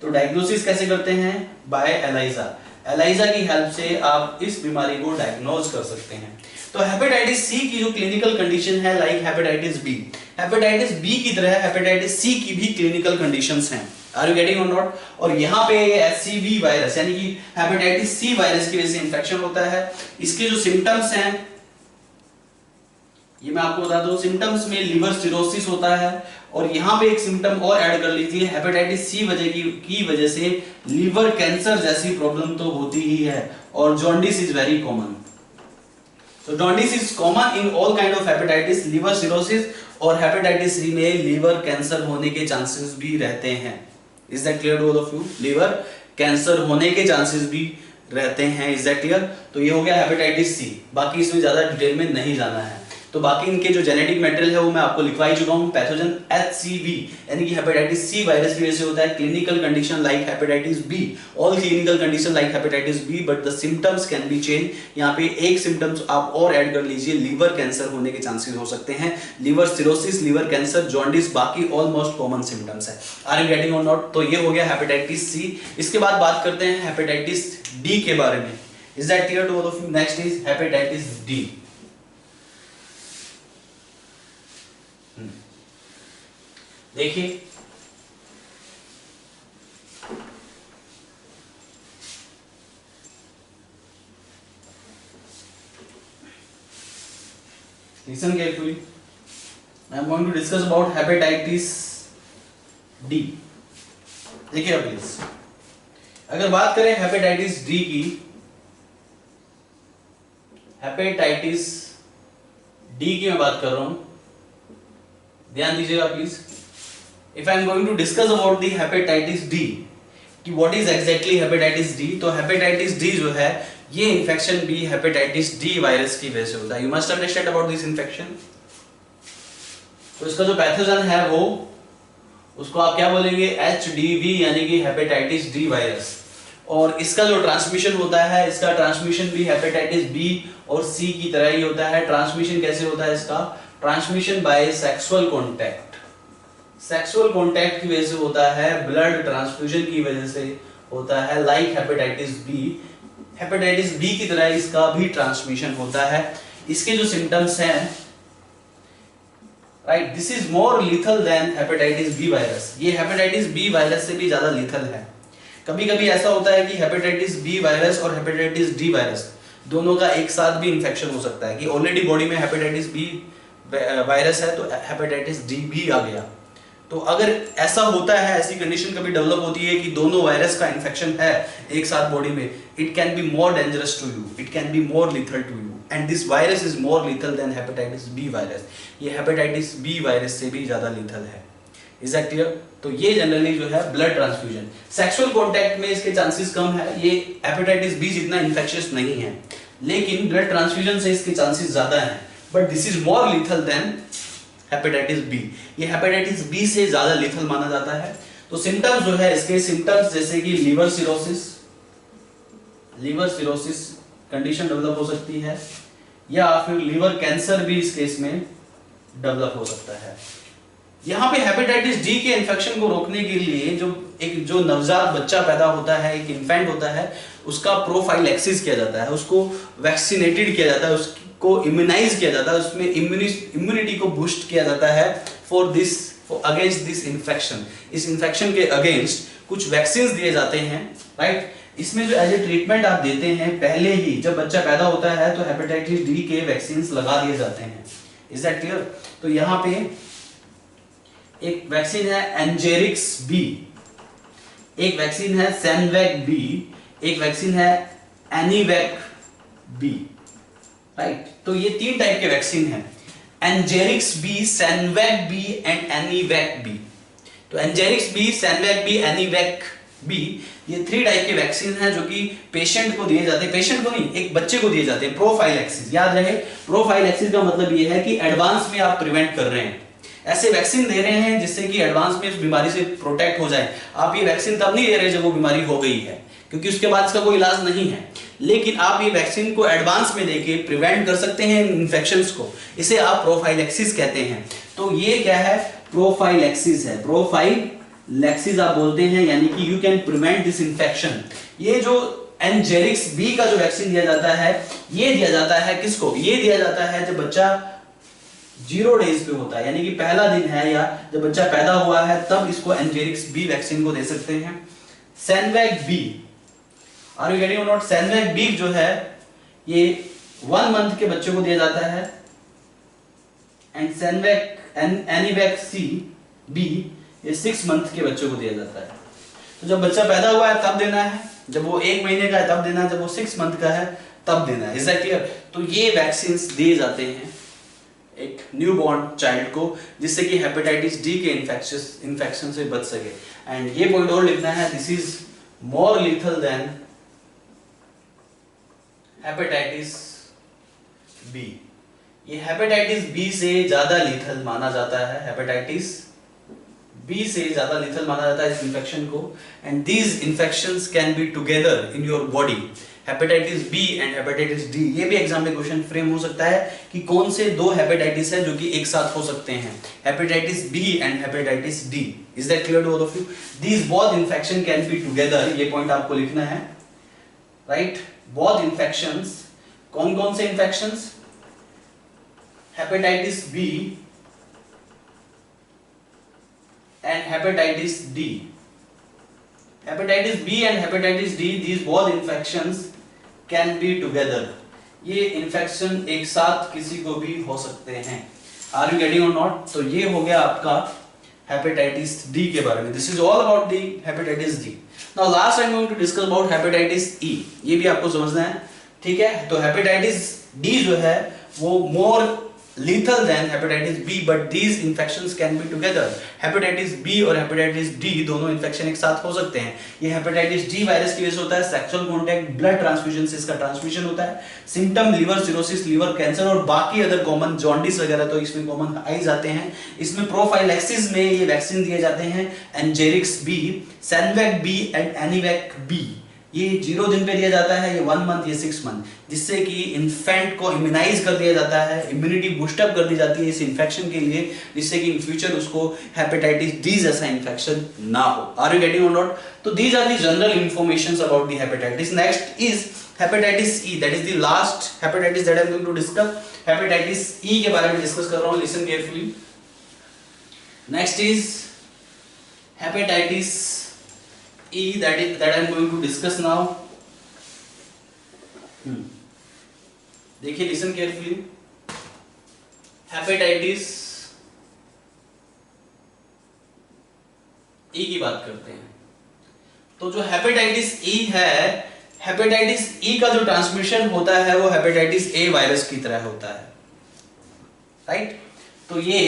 तो डायग्नोसिस कैसे करते हैं? By ELISA. एलाइजा की हेल्प से आप इस बीमारी को डायग्नोज कर सकते हैं. तो हेपेटाइटिस सी की जो क्लिनिकल कंडीशन है like hepatitis B, hepatitis B की तरह हेपेटाइटिस सी की भी क्लिनिकल कंडीशंस हैं. आर यू गेटिंग और नॉट? और यहाँ पे HCV वायरस यानी कि हेपेटाइटिस सी वायरस की वजह से इंफेक्शन होता है. इसके जो सिम्टम्स हैं ये मैं आपको बता दूं. सिम्टम्स में लिवर सिरोसिस होता है. और यहाँ पे एक सिम्टम और ऐड कर लीजिए, हेपेटाइटिस सी की वजह से लिवर कैंसर जैसी प्रॉब्लम तो होती ही है. और जॉन्डिस इज वेरी कॉमन. तो jaundice is common in all kind of hepatitis. Liver cirrhosis और हेपेटाइटिस सी में लिवर कैंसर होने के चांसेस भी रहते हैं. Is that clear to all of you? Liver cancer होने के चांसेस भी रहते हैं. Is that clear? तो ये हो गया हेपेटाइटिस सी. बाकी इसमें ज्यादा डिटेल में नहीं जाना है. तो तो बाकी इनके जो जेनेटिक मटेरियल है वो मैं आपको लिखवा ही चुका हूँ। पैथोजन HCV यानी कि हेपेटाइटिस सी वायरस की वजह से होता है। Clinical condition like hepatitis B, all clinical condition like hepatitis B but the symptoms can be change. यहाँ पे एक सिम्टम्स आप और ऐड कर लीजिए, लीवर कैंसर होने के चांसेस हो सकते हैं। Liver cirrhosis, liver cancer, jaundice, बाकी ऑलमोस्ट कॉमन सिम्टम्स है। आर यू गेटिंग और नॉट? तो ये हो गया हेपेटाइटिस सी। इसके बाद बात करते हैं हेपेटाइटिस डी के बारे में। Is that clear to all of you? Next is hepatitis D. देखिए listen carefully, I am going to discuss about hepatitis D। देखिए प्लीज, अगर बात करें हेपेटाइटिस डी की, हेपेटाइटिस डी की मैं बात कर रहा हूं, ध्यान दीजिएगा please. If I am going to discuss about the hepatitis D कि what is exactly hepatitis D, तो हेपेटाइटिस डी जो है ये इंफेक्शन भी हेपेटाइटिस डी वायरस की वजह से होता है। You must understand about this infection. तो इसका जो पैथोजन है वो, उसको आप क्या बोलेंगे? HDV यानी कि हेपेटाइटिस डी वायरस। और इसका जो ट्रांसमिशन होता है, इसका ट्रांसमिशन भी हेपेटाइटिस बी और सी की तरह ही होता है। ट्रांसमिशन कैसे होता है इसका? Transmission by sexual contact. Sexual contact की वजह से होता है, ब्लड ट्रांसफ्यूजन की वजह से होता है, like hepatitis B. Hepatitis B की तरह इसका भी ट्रांसमिशन होता है। इसके जो सिम्टम्स हैं, right, this is more lethal than hepatitis B virus. ये हेपेटाइटिस बी वायरस से भी ज्यादा लीथल है। कभी कभी ऐसा होता है कि हेपेटाइटिस बी वायरस और हेपेटाइटिस डी वायरस दोनों का एक साथ भी इंफेक्शन हो सकता है कि ऑलरेडी बॉडी में हेपेटाइटिस बी वायरस है तो हेपेटाइटिस डी भी आ गया। तो अगर ऐसा होता है, ऐसी कंडीशन कभी डेवलप होती है कि दोनों वायरस का इंफेक्शन है एक साथ बॉडी में, it can be more dangerous to you, it can be more lethal to you, and this virus is more lethal than hepatitis B virus. ये हेपेटाइटिस बी वायरस से भी ज्यादा लीथल है। Is that clear? तो ये generally जो है blood transfusion, sexual contact में इसके चांसेस कम है, ये हेपेटाइटिस बी जितना इन्फेक्शियस नहीं है, लेकिन ब्लड ट्रांसफ्यूजन से इसके चांसेस ज्यादा हैं, but this is more lethal than hepatitis B. ये हेपेटाइटिस बी से ज्यादा लीथल माना जाता है। तो सिम्टम्स जो है इसके, सिम्टम्स जैसे कि लीवर सिरोसिस कंडीशन डेवलप हो सकती है, या फिर लीवर कैंसर भी इस केस में डेवलप हो सकता है। यहाँ पे हेपेटाइटिस डी के इन्फेक्शन को रोकने के लिए जो नवजात बच्चा पैदा होता है, एक इन्फेंट होता है, उसका प्रोफाइलैक्सिस किया जाता है, उसको वैक्सीनेटेड किया जाता है, उसको इम्यूनाइज किया जाता है, उसमें इम्यूनिटी को बूस्ट किया जाता है फॉर अगेंस्ट दिस इन्फेक्शन। इस इन्फेक्शन के अगेंस्ट कुछ वैक्सीन दिए जाते हैं, राइट। इसमें जो एज ए ट्रीटमेंट आप देते हैं, पहले ही जब बच्चा पैदा होता है तो हेपेटाइटिस डी के वैक्सीन लगा दिए जाते हैं। Is that clear? तो यहाँ पे एक वैक्सीन है एंजेरिक्स बी, एक वैक्सीन है सैनवैक बी, एक वैक्सीन है एनीवैक बी, राइट। तो ये 3 टाइप के वैक्सीन हैं, एंजेरिक्स बी, सैनवैक बी एंड एनीवैक बी। तो एंजेरिक्स बी, सैनवैक बी, एनीवैक बी, ये 3 टाइप के वैक्सीन हैं जो कि पेशेंट को दिए जाते हैं, पेशेंट को नहीं, एक बच्चे को दिए जाते हैं। प्रोफाइलैक्सिस, याद रहे, प्रोफाइलैक्सिस का मतलब ये है कि एडवांस में आप प्रिवेंट कर रहे हैं, ऐसे वैक्सीन दे रहे हैं जिससे कि एडवांस में इस बीमारी से प्रोटेक्ट हो जाए। आप ये वैक्सीन तब नहीं दे रहे जब वो बीमारी हो गई है, क्योंकि उसके बाद इसका कोई इलाज नहीं है, लेकिन आप ये वैक्सीन को एडवांस में देके प्रिवेंट कर सकते हैं इन्फेक्शंस को, इसे आप प्रोफाइलैक्सिस कहते हैं। तो ये क्या है? प्रोफाइलैक्सिस है, प्रोफाइलैक्सिस आप बोलते हैं, यानी कि you can prevent this infection. ये जो एंजेरिक्स बी का जो वैक्सीन दिया जाता है, ये दिया जाता है किसको? ये दिया जाता है जब बच्चा 0 डेज पे होता है, यानी कि पहला दिन है या जब बच्चा पैदा हुआ है, तब इसको एंजेरिक्स बी वैक्सीन को दे सकते हैं। सैनवैक बी, आर यू गेटिंग और नॉट? सैनवैक बी जो है ये 1 मंथ के बच्चे को दिया जाता है, एंड सैनवैक एनीवैक सी बी ये 6 मंथ के बच्चे को दिया जाता है। तो जब बच्चा पैदा हुआ है तब देना है, जब वो 1 महीने का है तब देना है, जब वो 6 मंथ का है तब देना है। Is that clear? तो ये वैक्सीन दिए जाते हैं एक न्यूबॉर्न चाइल्ड को, जिससे कि हेपेटाइटिस डी के इन्फेक्शन से बच सके। एंड ये पॉइंट और लिखना है, this is more lethal than hepatitis B. ये हेपेटाइटिस बी से ज्यादा लीथल माना जाता है, हेपेटाइटिस बी से ज्यादा लीथल माना जाता है इस इन्फेक्शन को। And these infections can be together in your body, hepatitis B and hepatitis D. ये भी एग्जाम में क्वेश्चन फ्रेम हो सकता है कि कौन से दो हेपेटाइटिस है जो कि एक साथ हो सकते हैं, hepatitis B and hepatitis D. Is that clear to all of you? These both infection can be together, ये पॉइंट आपको लिखना है, राइट? बोथ इन्फेक्शंस, कौन कौन से infections? Hepatitis B and hepatitis D. Hepatitis B and hepatitis D, these both infections can be together. ये infection एक साथ किसी को भी हो सकते हैं। Are you getting or not? तो ये हो गया आपका hepatitis D के बारे में। This is all about the hepatitis D. Now last I'm going to discuss about hepatitis E. ये भी आपको समझना है, ठीक है? तो hepatitis D जो है वो more lethal than hepatitis B, but these infections can be together. Hepatitis B और hepatitis D दोनों इन्फेक्शन एक साथ हो सकते हैं। ये hepatitis D वायरस की वजह से होता है, सेक्सुअल कॉन्टैक्ट, ब्लड ट्रांसफ्यूजन से इसका ट्रांसमिशन होता है। Symptom liver cirrhosis, liver cancer और बाकी अदर कॉमन जॉन्डिस वगैरह तो इसमें कॉमन आ ही जाते हैं। इसमें प्रोफाइलैक्सिस में ये वैक्सीन दिए जाते हैं, एंजेरिक्स बी, सैनवैक बी एंड एनीवैक बी। ये 0 दिन पे दिया जाता है, ये 1 मंथ, ये 6 मंथ, जिससे कि इन्फेंट को इम्यूनाइज कर दिया जाता है, इम्यूनिटी बूस्टअप कर दी जाती है इस इन्फेक्शन के लिए, जिससे कि इन फ्यूचर उसको हेपेटाइटिस डी जैसा इन्फेक्शन ना हो। आर यू गेटिंग और नॉट? तो these are the general informations about the hepatitis. Next is hepatitis E, that is the last hepatitis that I am going to discuss. Hepatitis E के बारे में discuss कर रहा हूं, listen carefully. Next is hepatitis E, that I am going to discuss now. देखिए, listen carefully. Hepatitis E की बात करते हैं। तो जो हेपेटाइटिस E है, हेपेटाइटिस E का जो ट्रांसमिशन होता है वो हेपेटाइटिस A वायरस की तरह होता है, राइट? तो ये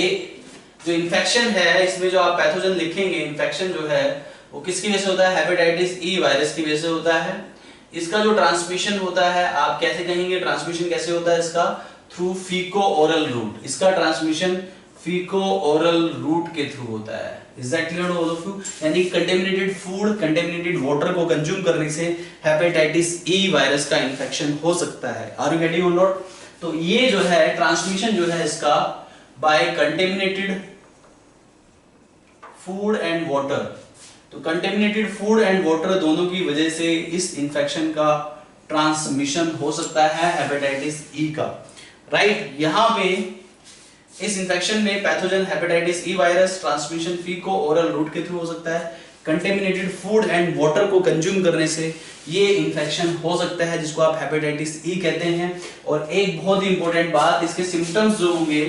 जो इन्फेक्शन है, इसमें जो आप पैथोजन लिखेंगे, इन्फेक्शन जो है वो किसकी वजह से होता है? हेपेटाइटिस ई वायरस की वजह से होता है। इसका जो ट्रांसमिशन होता है, आप कैसे कहेंगे ट्रांसमिशन कैसे होता है इसका? Through faeco oral route. इसका ट्रांसमिशन फीको ओरल रूट के थ्रू होता है। Is that clear to all of you? यानी कंटेमिनेटेड फूड, कंटेमिनेटेड वाटर को कंज्यूम करने से हेपेटाइटिस ई वायरस का इंफेक्शन हो सकता है। आर यू गेटिंग और नॉट? तो ये जो है ट्रांसमिशन जो है इसका by contaminated food and water. तो कंटेमिनेटेड फूड एंड वाटर दोनों की वजह से इस इंफेक्शन का ट्रांसमिशन हो सकता है हेपेटाइटिस ई का, राइट? यहां पे इस इंफेक्शन में pathogen hepatitis E virus, transmission faeco oral route के थ्रू हो सकता है। कंटेमिनेटेड फूड एंड वाटर को कंज्यूम करने से ये इंफेक्शन हो सकता है, जिसको आप हेपेटाइटिस ई कहते हैं। और एक बहुत ही इंपॉर्टेंट बात, इसके सिम्टम्स जो होंगे,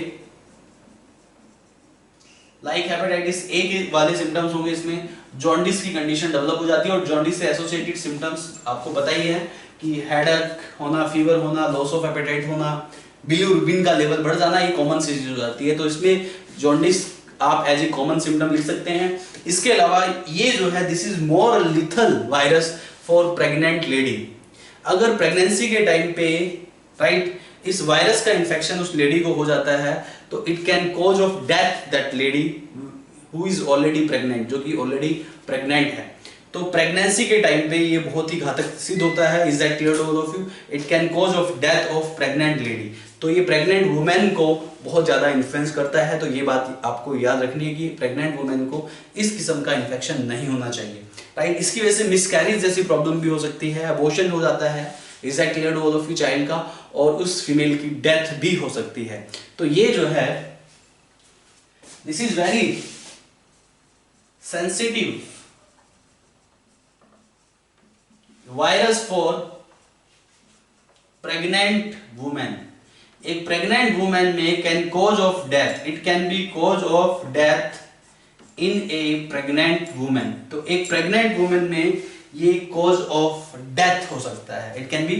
लाइक हेपेटाइटिस ए के वाले सिम्टम्स होंगे, इसमें जॉन्डिस की कंडीशन डेवलप हो जाती है। और जॉन्डिस से एसोसिएटेड सिम्टम्स आपको पता ही है कि हेडेक होना, फीवर होना, लॉस ऑफ एपेटाइट होना, बिलिरुबिन का लेवल बढ़ जाना, ये कॉमन सी चीज हो जाती है। तो इसमें जॉन्डिस आप एज ए कॉमन सिम्टम लिख सकते हैं। इसके अलावा ये जो है, this is more lethal virus for pregnant lady. अगर प्रेगनेंसी के टाइम पे, राइट, इस वायरस का इंफेक्शन उस लेडी को हो जाता है, तो it can cause of death that lady who is already pregnant, जो कि ऑलरेडी प्रेग्नेंट है। तो प्रेगनेंसी के टाइम पे ये बहुत ही घातक सिद्ध होता है। Is that clear to all of you? It can cause of death of pregnant lady. तो ये प्रेग्नेंट वुमेन को बहुत ज्यादा इन्फ्लुएंस करता है। तो ये बात आपको याद रखनी है कि प्रेग्नेंट वुमेन को इस किस्म का इन्फेक्शन नहीं होना चाहिए, राइट? इसकी वजह से मिसकैरेज जैसी प्रॉब्लम भी हो सकती है, अबॉर्शन हो जाता है, is that clear to all of you, child का, और उस फीमेल की डेथ भी हो सकती है। तो ये जो है, this is very sensitive virus for pregnant women. एक प्रेग्नेंट वुमेन में can cause of death, it can be cause of death in a pregnant women. तो एक प्रेग्नेंट वुमेन में ये कॉज ऑफ डेथ हो सकता है, it can be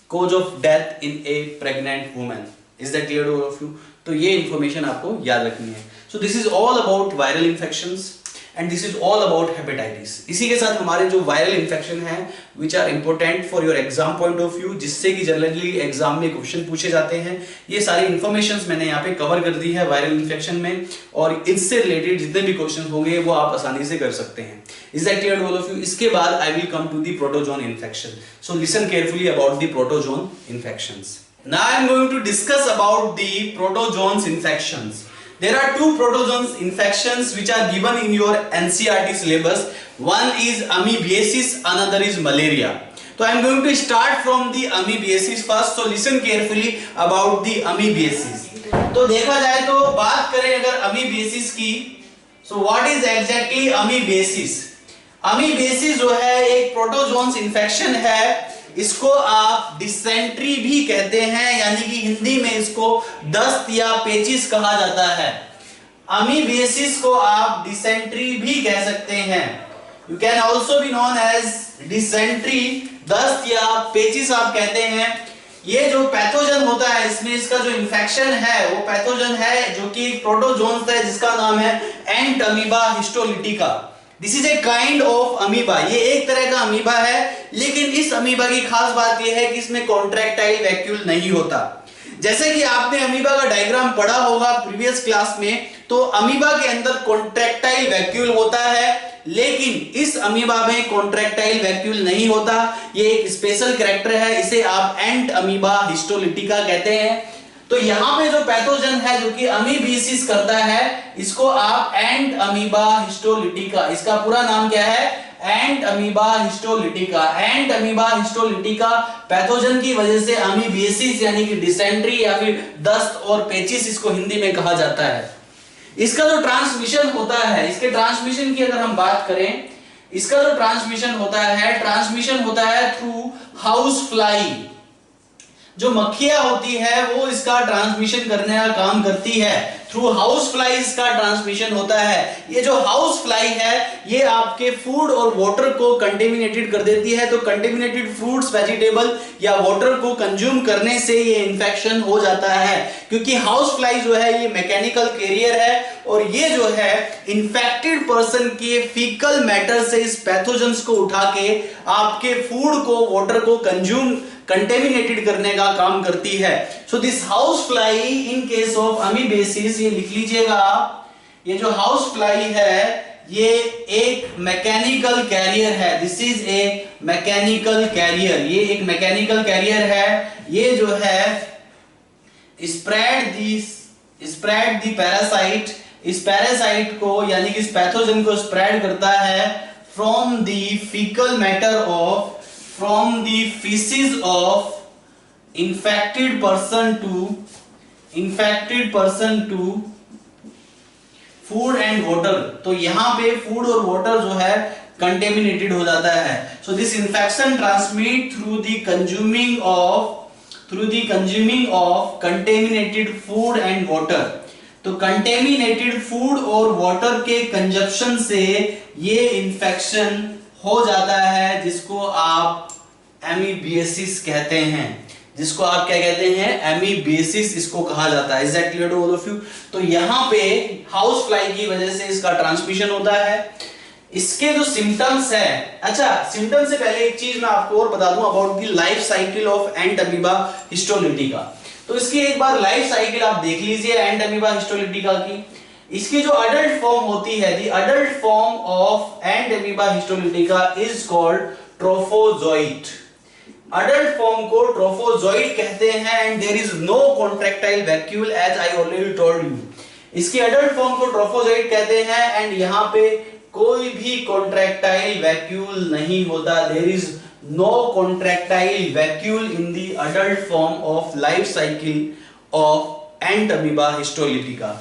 cause of death in a pregnant women. Is that clear to all of you? तो ये information आपको याद रखनी है। So this is all about viral infections. And this is all about hepatitis. इसी के साथ हमारे जो वायरल इन्फेक्शन है which are important for your exam point of view, जिससे कि जनरली एग्जाम में क्वेश्चन पूछे जाते हैं, ये सारी इंफॉर्मेशंस मैंने यहाँ पे कवर कर दी है वायरल इन्फेक्शन में, और इससे रिलेटेड जितने भी क्वेश्चन होंगे वो आप आसानी से कर सकते हैं। Is that clear to all of you? इसके बाद I will come to the protozoan infection, so listen carefully about the protozoan infections. Now I am going to discuss about the protozoans infections. There are two protozoans infections which are given in your NCERT syllabus. One is amoebiasis, another is malaria. So I am going to start from the amoebiasis first. So listen carefully about the amoebiasis. तो देखा जाए तो बात करें अगर amoebiasis की, so what is exactly amoebiasis? Amoebiasis जो है एक प्रोटोजोन्स इन्फेक्शन है। इसको आप डिसेंट्री भी कहते हैं, यानी कि हिंदी में इसको दस्त या पेचिस कहा जाता है। अमीबियासिस को आप डिसेंट्री भी कह सकते हैं। You can also be known as dysentery, दस्त या पेचिस आप कहते हैं। ये जो पैथोजन होता है इसमें, इसका जो इन्फेक्शन है वो पैथोजन है जो कि प्रोटोजोन्स है जिसका नाम है Entamoeba histolytica. This is a kind of amoeba, ये एक तरह का अमीबा है, लेकिन इस अमीबा की खास बात यह है कि इसमें कॉन्ट्रैक्टाइल वैक्यूल नहीं होता। जैसे कि आपने अमीबा का डायग्राम पढ़ा होगा प्रीवियस क्लास में, तो अमीबा के अंदर कॉन्ट्रैक्टाइल वैक्यूल होता है, लेकिन इस अमीबा में कॉन्ट्रैक्टाइल वैक्यूल नहीं होता। ये एक स्पेशल कैरेक्टर है, इसे आप एंट अमीबा हिस्टोलिटिका कहते हैं। तो यहाँ पे जो पैथोजन है जो कि अमीबियासिस करता है, इसको आप एंट अमीबा हिस्टोलिटिका, इसका पूरा नाम क्या है? Entamoeba histolytica. एंट अमीबा हिस्टोलिटिका पैथोजन की वजह से अमीबियासिस यानी कि डिसेंट्री या फिर दस्त और पेचिस इसको हिंदी में कहा जाता है। इसका जो ट्रांसमिशन होता है, इसके ट्रांसमिशन की अगर हम बात करें, इसका जो ट्रांसमिशन होता है थ्रू हाउस फ्लाई। जो मक्खियां होती है वो इसका ट्रांसमिशन करने का काम करती है, थ्रू हाउस फ्लाई इसका ट्रांसमिशन होता है। ये जो हाउस फ्लाई है ये आपके फूड और वाटर को कंटेमिनेटेड कर देती है, तो कंटेमिनेटेड फ्रूट्स, वेजिटेबल या वाटर को कंज्यूम करने से ये इन्फेक्शन हो जाता है, क्योंकि हाउस फ्लाई जो है ये मैकेनिकल कैरियर है और ये जो है इन्फेक्टेड पर्सन के फीकल मैटर से इस पैथोजन्स को उठा के आपके फूड को, वाटर को कंटेमिनेटेड करने का काम करती है। So this house fly in case of amoebiasis, ये लिख लीजिएगा आप, ये जो हाउस फ्लाई है ये एक मैकेनिकल कैरियर है। This is a mechanical carrier, ये एक मैकेनिकल कैरियर है। ये जो है स्प्रेड द पैरासाइट, इस पैरासाइट को यानी कि इस पैथोजन को स्प्रेड करता है from the faecal matter of, from the feces of infected person to food and water। तो यहां पे फूड और वाटर जो है कंटेमिनेटेड हो जाता है। so this infection transmit through the consuming of contaminated food and water। तो कंटेमिनेटेड फूड और वाटर के कंजप्शन से ये इन्फेक्शन हो जाता है, जिसको आप एमीबियासिस कहते हैं, जिसको आप क्या कहते हैं? एमीबियासिस इसको कहा जाता है। Is that clear to all of you? तो यहाँ पे हाउस फ्लाई की वजह से इसका ट्रांसमिशन होता है। इसके जो सिम्टम्स है, अच्छा सिम्टम्स से पहले एक चीज मैं आपको और बता दूं about the life cycle of Entamoeba histolytica. तो इसकी एक बार लाइफ साइकिल आप देख लीजिए एंट अमीबा हिस्टोलिटिका की। इसकी जो अडल्ट फॉर्म होती है, the adult form of Entamoeba histolytica is called trophozoite. Adult form को ट्रोफोजोइट कहते हैं and there is no contractile vacuole as I already told you. इसकी अडल्ट फॉर्म को ट्रोफोजोइट कहते हैं एंड यहाँ पे कोई भी कॉन्ट्रैक्टाइल वैक्यूल नहीं होता। There is no contractile vacuole in the adult form of life cycle of Entamoeba histolytica.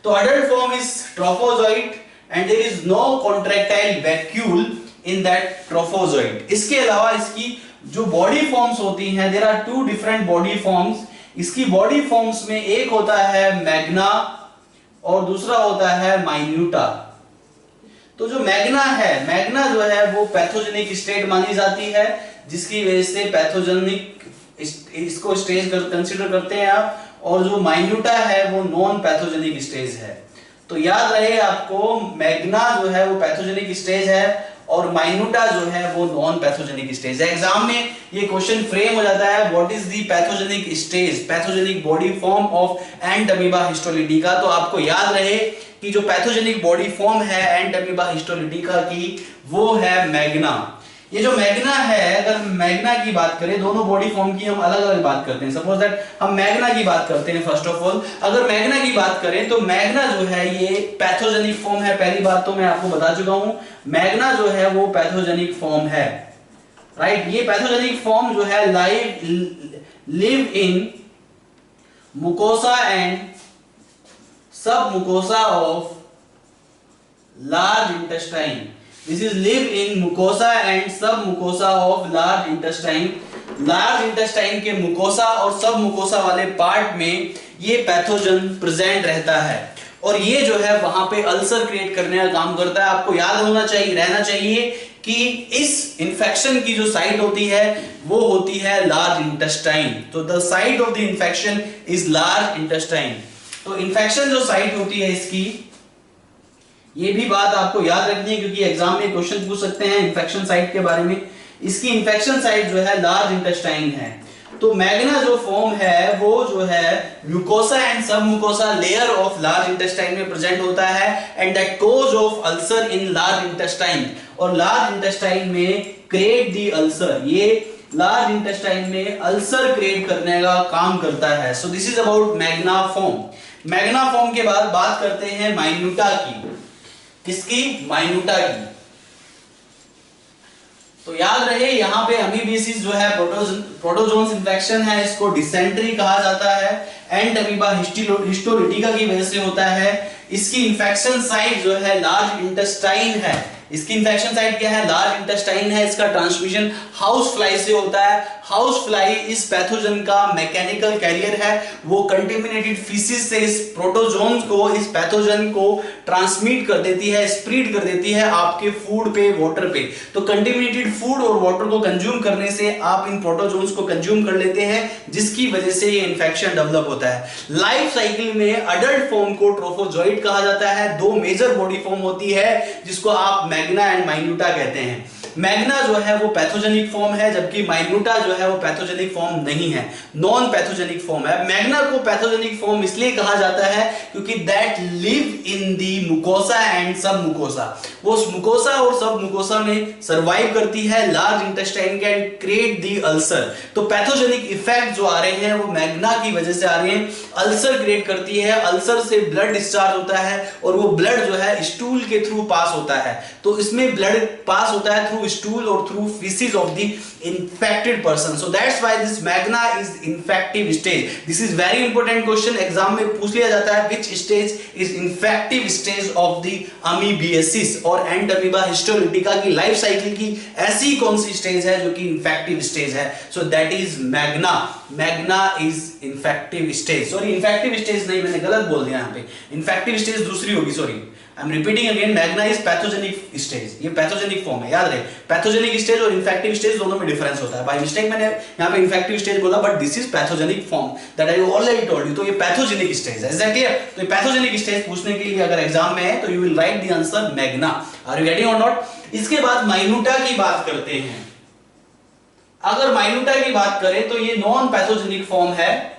तो adult form is trophozoite and there is no contractile vacuole in that trophozoite। इसके अलावा इसकी जो body forms होती हैं, there are two different body forms। इसकी body forms में एक होता है मैग्ना और दूसरा होता है माइन्यूटा। तो जो मैग्ना है, मैग्ना जो है वो पैथोजेनिक स्टेट मानी जाती है, जिसकी वजह से पैथोजेनिक इसको स्टेज कंसीडर करते हैं आप, और जो माइन्यूटा है वो नॉन पैथोजेनिक स्टेज है। तो याद रहे आपको मैग्ना जो है वो पैथोजेनिक स्टेज है और माइन्यूटा जो है वो नॉन पैथोजेनिक स्टेज है। एग्जाम में ये क्वेश्चन फ्रेम हो जाता है, what is the pathogenic stage, pathogenic body form of Entamoeba histolytica. तो आपको याद रहे कि जो पैथोजेनिक बॉडी फॉर्म है एंट अमीबा हिस्टोलिटिका की वो है मैग्ना। ये जो मैग्ना है, अगर मैग्ना की बात करें, दोनों बॉडी फॉर्म की हम अलग अलग बात करते हैं। सपोज दैट हम मैग्ना की बात करते हैं फर्स्ट ऑफ ऑल। अगर मैग्ना की बात करें तो मैग्ना जो है ये पैथोजेनिक फॉर्म है। पहली बात तो मैं आपको बता चुका हूं, मैग्ना जो है वो पैथोजेनिक फॉर्म है, राइट। ये पैथोजेनिक फॉर्म जो है live in mucosa and sub mucosa of large intestine. This is live in mucosa and sub mucosa of large intestine. Large intestine के मुकोसा और सब मुकोसा वाले पार्ट में ये पैथोजन प्रेजेंट रहता है और ये जो है वहां पे अल्सर क्रिएट करने का काम करता है। आपको याद होना चाहिए, रहना चाहिए कि इस इंफेक्शन की जो साइट होती है वो होती है लार्ज इंटेस्टाइन। तो the site of the infection is large intestine. तो इंफेक्शन जो साइट होती है इसकी, ये भी बात आपको याद रखनी है क्योंकि एग्जाम में क्वेश्चन पूछ सकते हैं इंफेक्शन साइट के बारे में। इसकी इंफेक्शन साइट जो है लार्ज इंटेस्टाइन है। तो मैग्ना जो फॉर्म है वो जो है mucosa and submucosa layer of large intestine में प्रेजेंट होता है and that cause of ulcer in large intestine. और लार्ज इंटेस्टाइन में क्रिएट दी अल्सर, ये लार्ज इंटेस्टाइन में अल्सर क्रिएट करने का काम करता है। So this is about magna form. Magna form के बाद बात करते हैं माइन्यूटा की। किसकी? माइन्यूटा की। तो याद रहे यहां पे अमीबियासिस जो है प्रोटोजोन्स इन्फेक्शन है, इसको डिसेंट्री कहा जाता है। एंट अमीबा हिस्टोलिटिका की वजह से होता है। इसकी इंफेक्शन साइट जो है लार्ज इंटेस्टाइन है। इसकी इंफेक्शन साइट क्या है? लार्ज इंटेस्टाइन है। इसका ट्रांसमिशन हाउस फ्लाई से होता है। हाउस फ्लाई इस पैथोजन का मैकेनिकल कैरियर है। वो कंटेमिनेटेड फीसिस से इस प्रोटोजोन्स को, इस पैथोजन को ट्रांसमिट कर देती है, स्प्रेड कर देती है आपके फूड पे, वाटर पे। तो कंटेमिनेटेड फूड और वाटर को कंज्यूम करने से आप इन प्रोटोजोन्स को कंज्यूम कर लेते हैं, जिसकी वजह से ये इंफेक्शन डेवलप होता है। लाइफ साइकिल में अडल्ट फॉर्म को ट्रोफोजोइट कहा जाता है। दो मेजर बॉडी फॉर्म होती है जिसको आप मैग्ना एंड माइन्यूटा कहते हैं। मैग्ना जो है वो पैथोजेनिक फॉर्म है, जबकि माइन्यूटा जो है वो पैथोजेनिक फॉर्म नहीं है, नॉन पैथोजेनिक फॉर्म है। मैग्ना को पैथोजेनिक फॉर्म इसलिए कहा जाता है क्योंकि that live in the mucosa and sub mucosa. वो मुकोसा और सब मुकोसा में सरवाइव करती है large intestine can create the ulcer. तो पैथोजेनिक इफेक्ट जो आ रहे हैं वो मैग्ना की वजह से आ रहे हैं। अल्सर क्रिएट करती है, अल्सर से ब्लड डिस्चार्ज होता है और वो ब्लड जो है स्टूल के थ्रू पास होता है। तो इसमें ब्लड पास होता है थ्रू स्टूल और through feces of the infected person. So that's why this magna is infective stage. This is very important question, exam में पूछ लिया जाता है which stage is infective stage of the amoebiasis और and amoeba histolytica की life cycle की ऐसी कौन सी स्टेज है जो कि infective stage है? So that is magna. Magna is infective stage. Sorry, infective stage नहीं, मैंने गलत बोल दिया यहाँ पे। infective stage दूसरी होगी, sorry. I'm repeating again, magna is pathogenic stage. ये pathogenic form है, याद रहे। pathogenic stage और infective stage दोनों में difference होता है। By mistake मैंने यहाँ पे infective stage बोला, but this is pathogenic form that I already told you. तो ये pathogenic stage है, is that clear? तो ये pathogenic stage पूछने के लिए अगर एग्जाम में है तो you will write the answer magna. Are you getting or not? इसके बाद माइन्यूटा की बात करते हैं। अगर माइन्यूटा की बात करें तो ये नॉन पैथोजेनिक फॉर्म है।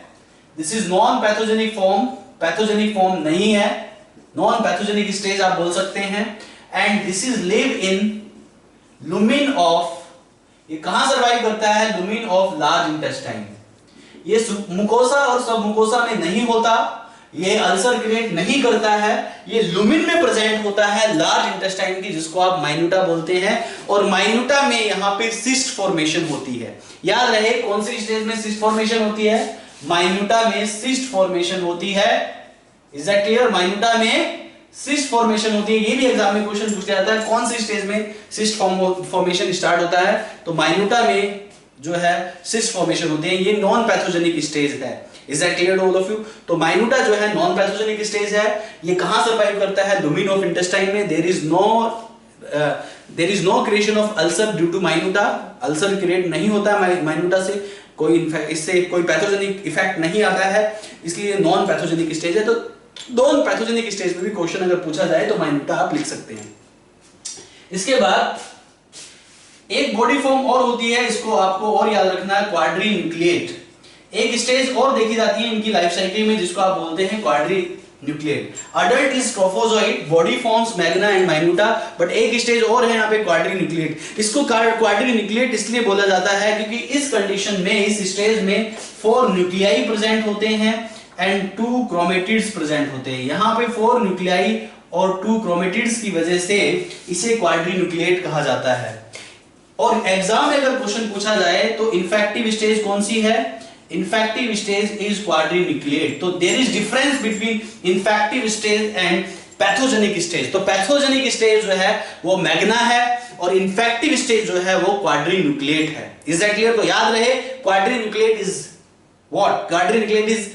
This is non pathogenic form, pathogenic form नहीं है, नॉन पैथोजेनिक स्टेज आप बोल सकते हैं। And this is live in lumen of, ये कहां सर्वाइव करता है? Lumen of large intestine. ये मुकोसा और सब मुकोसा में नहीं होता, ये अल्सर क्रिएट नहीं करता है, ये लुमिन में प्रेजेंट होता है लार्ज इंटेस्टाइन की, जिसको आप माइन्यूटा बोलते हैं। और माइन्यूटा में यहां पे सिस्ट फॉर्मेशन होती है। याद रहे कौन सी स्टेज में सिस्ट फॉर्मेशन होती है? माइन्यूटा में सिस्ट फॉर्मेशन होती है। Is that clear? माइन्यूटा में सिस्ट फॉर्मेशन होती है। ये भी एग्जाम में क्वेश्चन पूछा जाता है कौन सी स्टेज में सिस्ट फॉर्मेशन स्टार्ट होता है? तो माइन्यूटा में जो है सिस्ट फॉर्मेशन होती है। ये नॉन पैथोजेनिक स्टेज है। Is that clear to all of you? तो माइन्यूटा जो है नॉन पैथोजेनिक स्टेज है। ये कहां सर्वाइव करता है? लुमिन ऑफ इंटेस्टाइन में। There is no creation of ulcer due to minuta. Ulcer create नहीं होता है माइन्यूटा से, कोई इससे कोई पैथोजेनिक इफेक्ट नहीं आता है, इसलिए नॉन पैथोजेनिक स्टेज है। तो दोनों पैथोजेनिक स्टेज में भी क्वेश्चन अगर पूछा जाए तो माइन्यूटा आप लिख सकते हैं। इसके बाद एक बॉडी फॉर्म और होती है, इसको आपको और याद रखना है, क्वाड्री न्यूक्लिएट। एक स्टेज और देखी जाती है इनकी लाइफ साइकिल में जिसको आप बोलते हैं quadrinucleate. Adult is trophozoite, body forms magna and minuta, but एक स्टेज और है यहाँ पे क्वाड्री न्यूक्लिएट। इसको क्वाड्री न्यूक्लिएट इसलिए बोला जाता है क्योंकि इस कंडीशन में, इस स्टेज में 4 न्यूक्लियाई प्रेजेंट होते हैं एंड 2 क्रोमेटिड्स प्रेजेंट होते हैं। यहाँ पे 4 न्यूक्लियाई और 2 क्रोमेटिड्स की वजह से इसे क्वाड्री न्यूक्लिएट कहा जाता है। और एग्जाम में अगर क्वेश्चन पूछा जाए तो इन्फेक्टिव स्टेज कौन सी है? Infective stage is quadrinucleate. तो there is difference between infective stage and pathogenic stage. तो पैथोजेनिक स्टेज जो है वो मैग्ना है और इन्फेक्टिव स्टेज जो है वो क्वाड्री न्यूक्लिएट है। Is that clear? तो याद रहे, quadrinucleate is what? Quadrinucleate is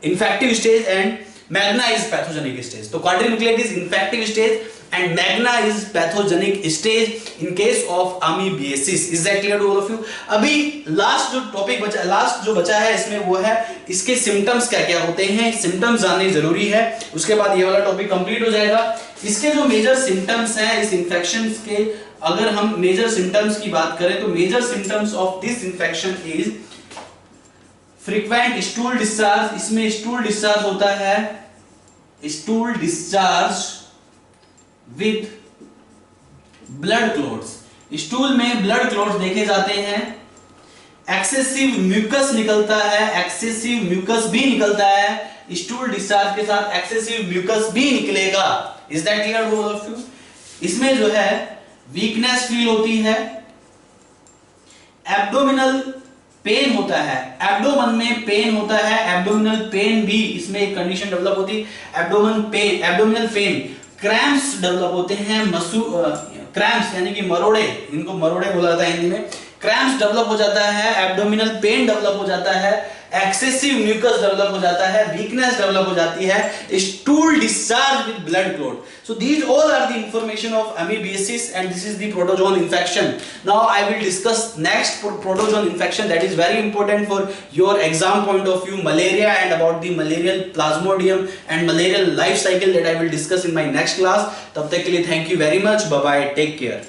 infective stage and magna is pathogenic stage. तो quadrinucleate is infective stage and magna is pathogenic stage in case of amoebiasis. Is that clear to all of you? अभी last जो topic बचा, last जो बचा है इसमें वो है इसके सिम्टम्स क्या क्या होते हैं। सिम्टम्स जानने जरूरी है, उसके बाद ये वाला टॉपिक कंप्लीट हो जाएगा। इसके जो मेजर सिम्टम्स हैं इस इंफेक्शन के, अगर हम मेजर सिम्टम्स की बात करें तो major symptoms of this infection is frequent stool discharge. इसमें स्टूल डिस्चार्ज होता है, stool discharge with blood clots. Stool में ब्लड क्लॉट्स देखे जाते हैं। एक्सेसिव म्यूकस निकलता है, एक्सेसिव म्यूकस भी निकलता है। स्टूल डिस्चार्ज के साथ एक्सेसिव म्यूकस भी निकलेगा। Is that clear to all of you? इसमें जो है वीकनेस फील होती है, एब्डोमिनल पेन होता है, एब्डोमन में पेन होता है, एब्डोमिनल पेन भी इसमें एक कंडीशन डेवलप होती है, एब्डोमिनल पेन। क्रैम्प्स डेवलप होते हैं, क्रैम्प्स यानी कि मरोड़े, इनको मरोड़े बोला जाता है हिंदी में। क्रैम्प्स डेवलप हो जाता है, एब्डोमिनल पेन डेवलप हो जाता है, एक्सेसिव म्यूकस डेवलप हो जाता है, वीकनेस डेवलप हो जाती है, stool discharge with blood clot. So these all are the information of amoebiasis and this is the protozoan infection. Now I will discuss next protozoan infection that is very important for your exam point of view, malaria, and about the malarial plasmodium and malarial life cycle that I will discuss in my next class. तब तक के लिए thank you very much. Bye bye. Take care.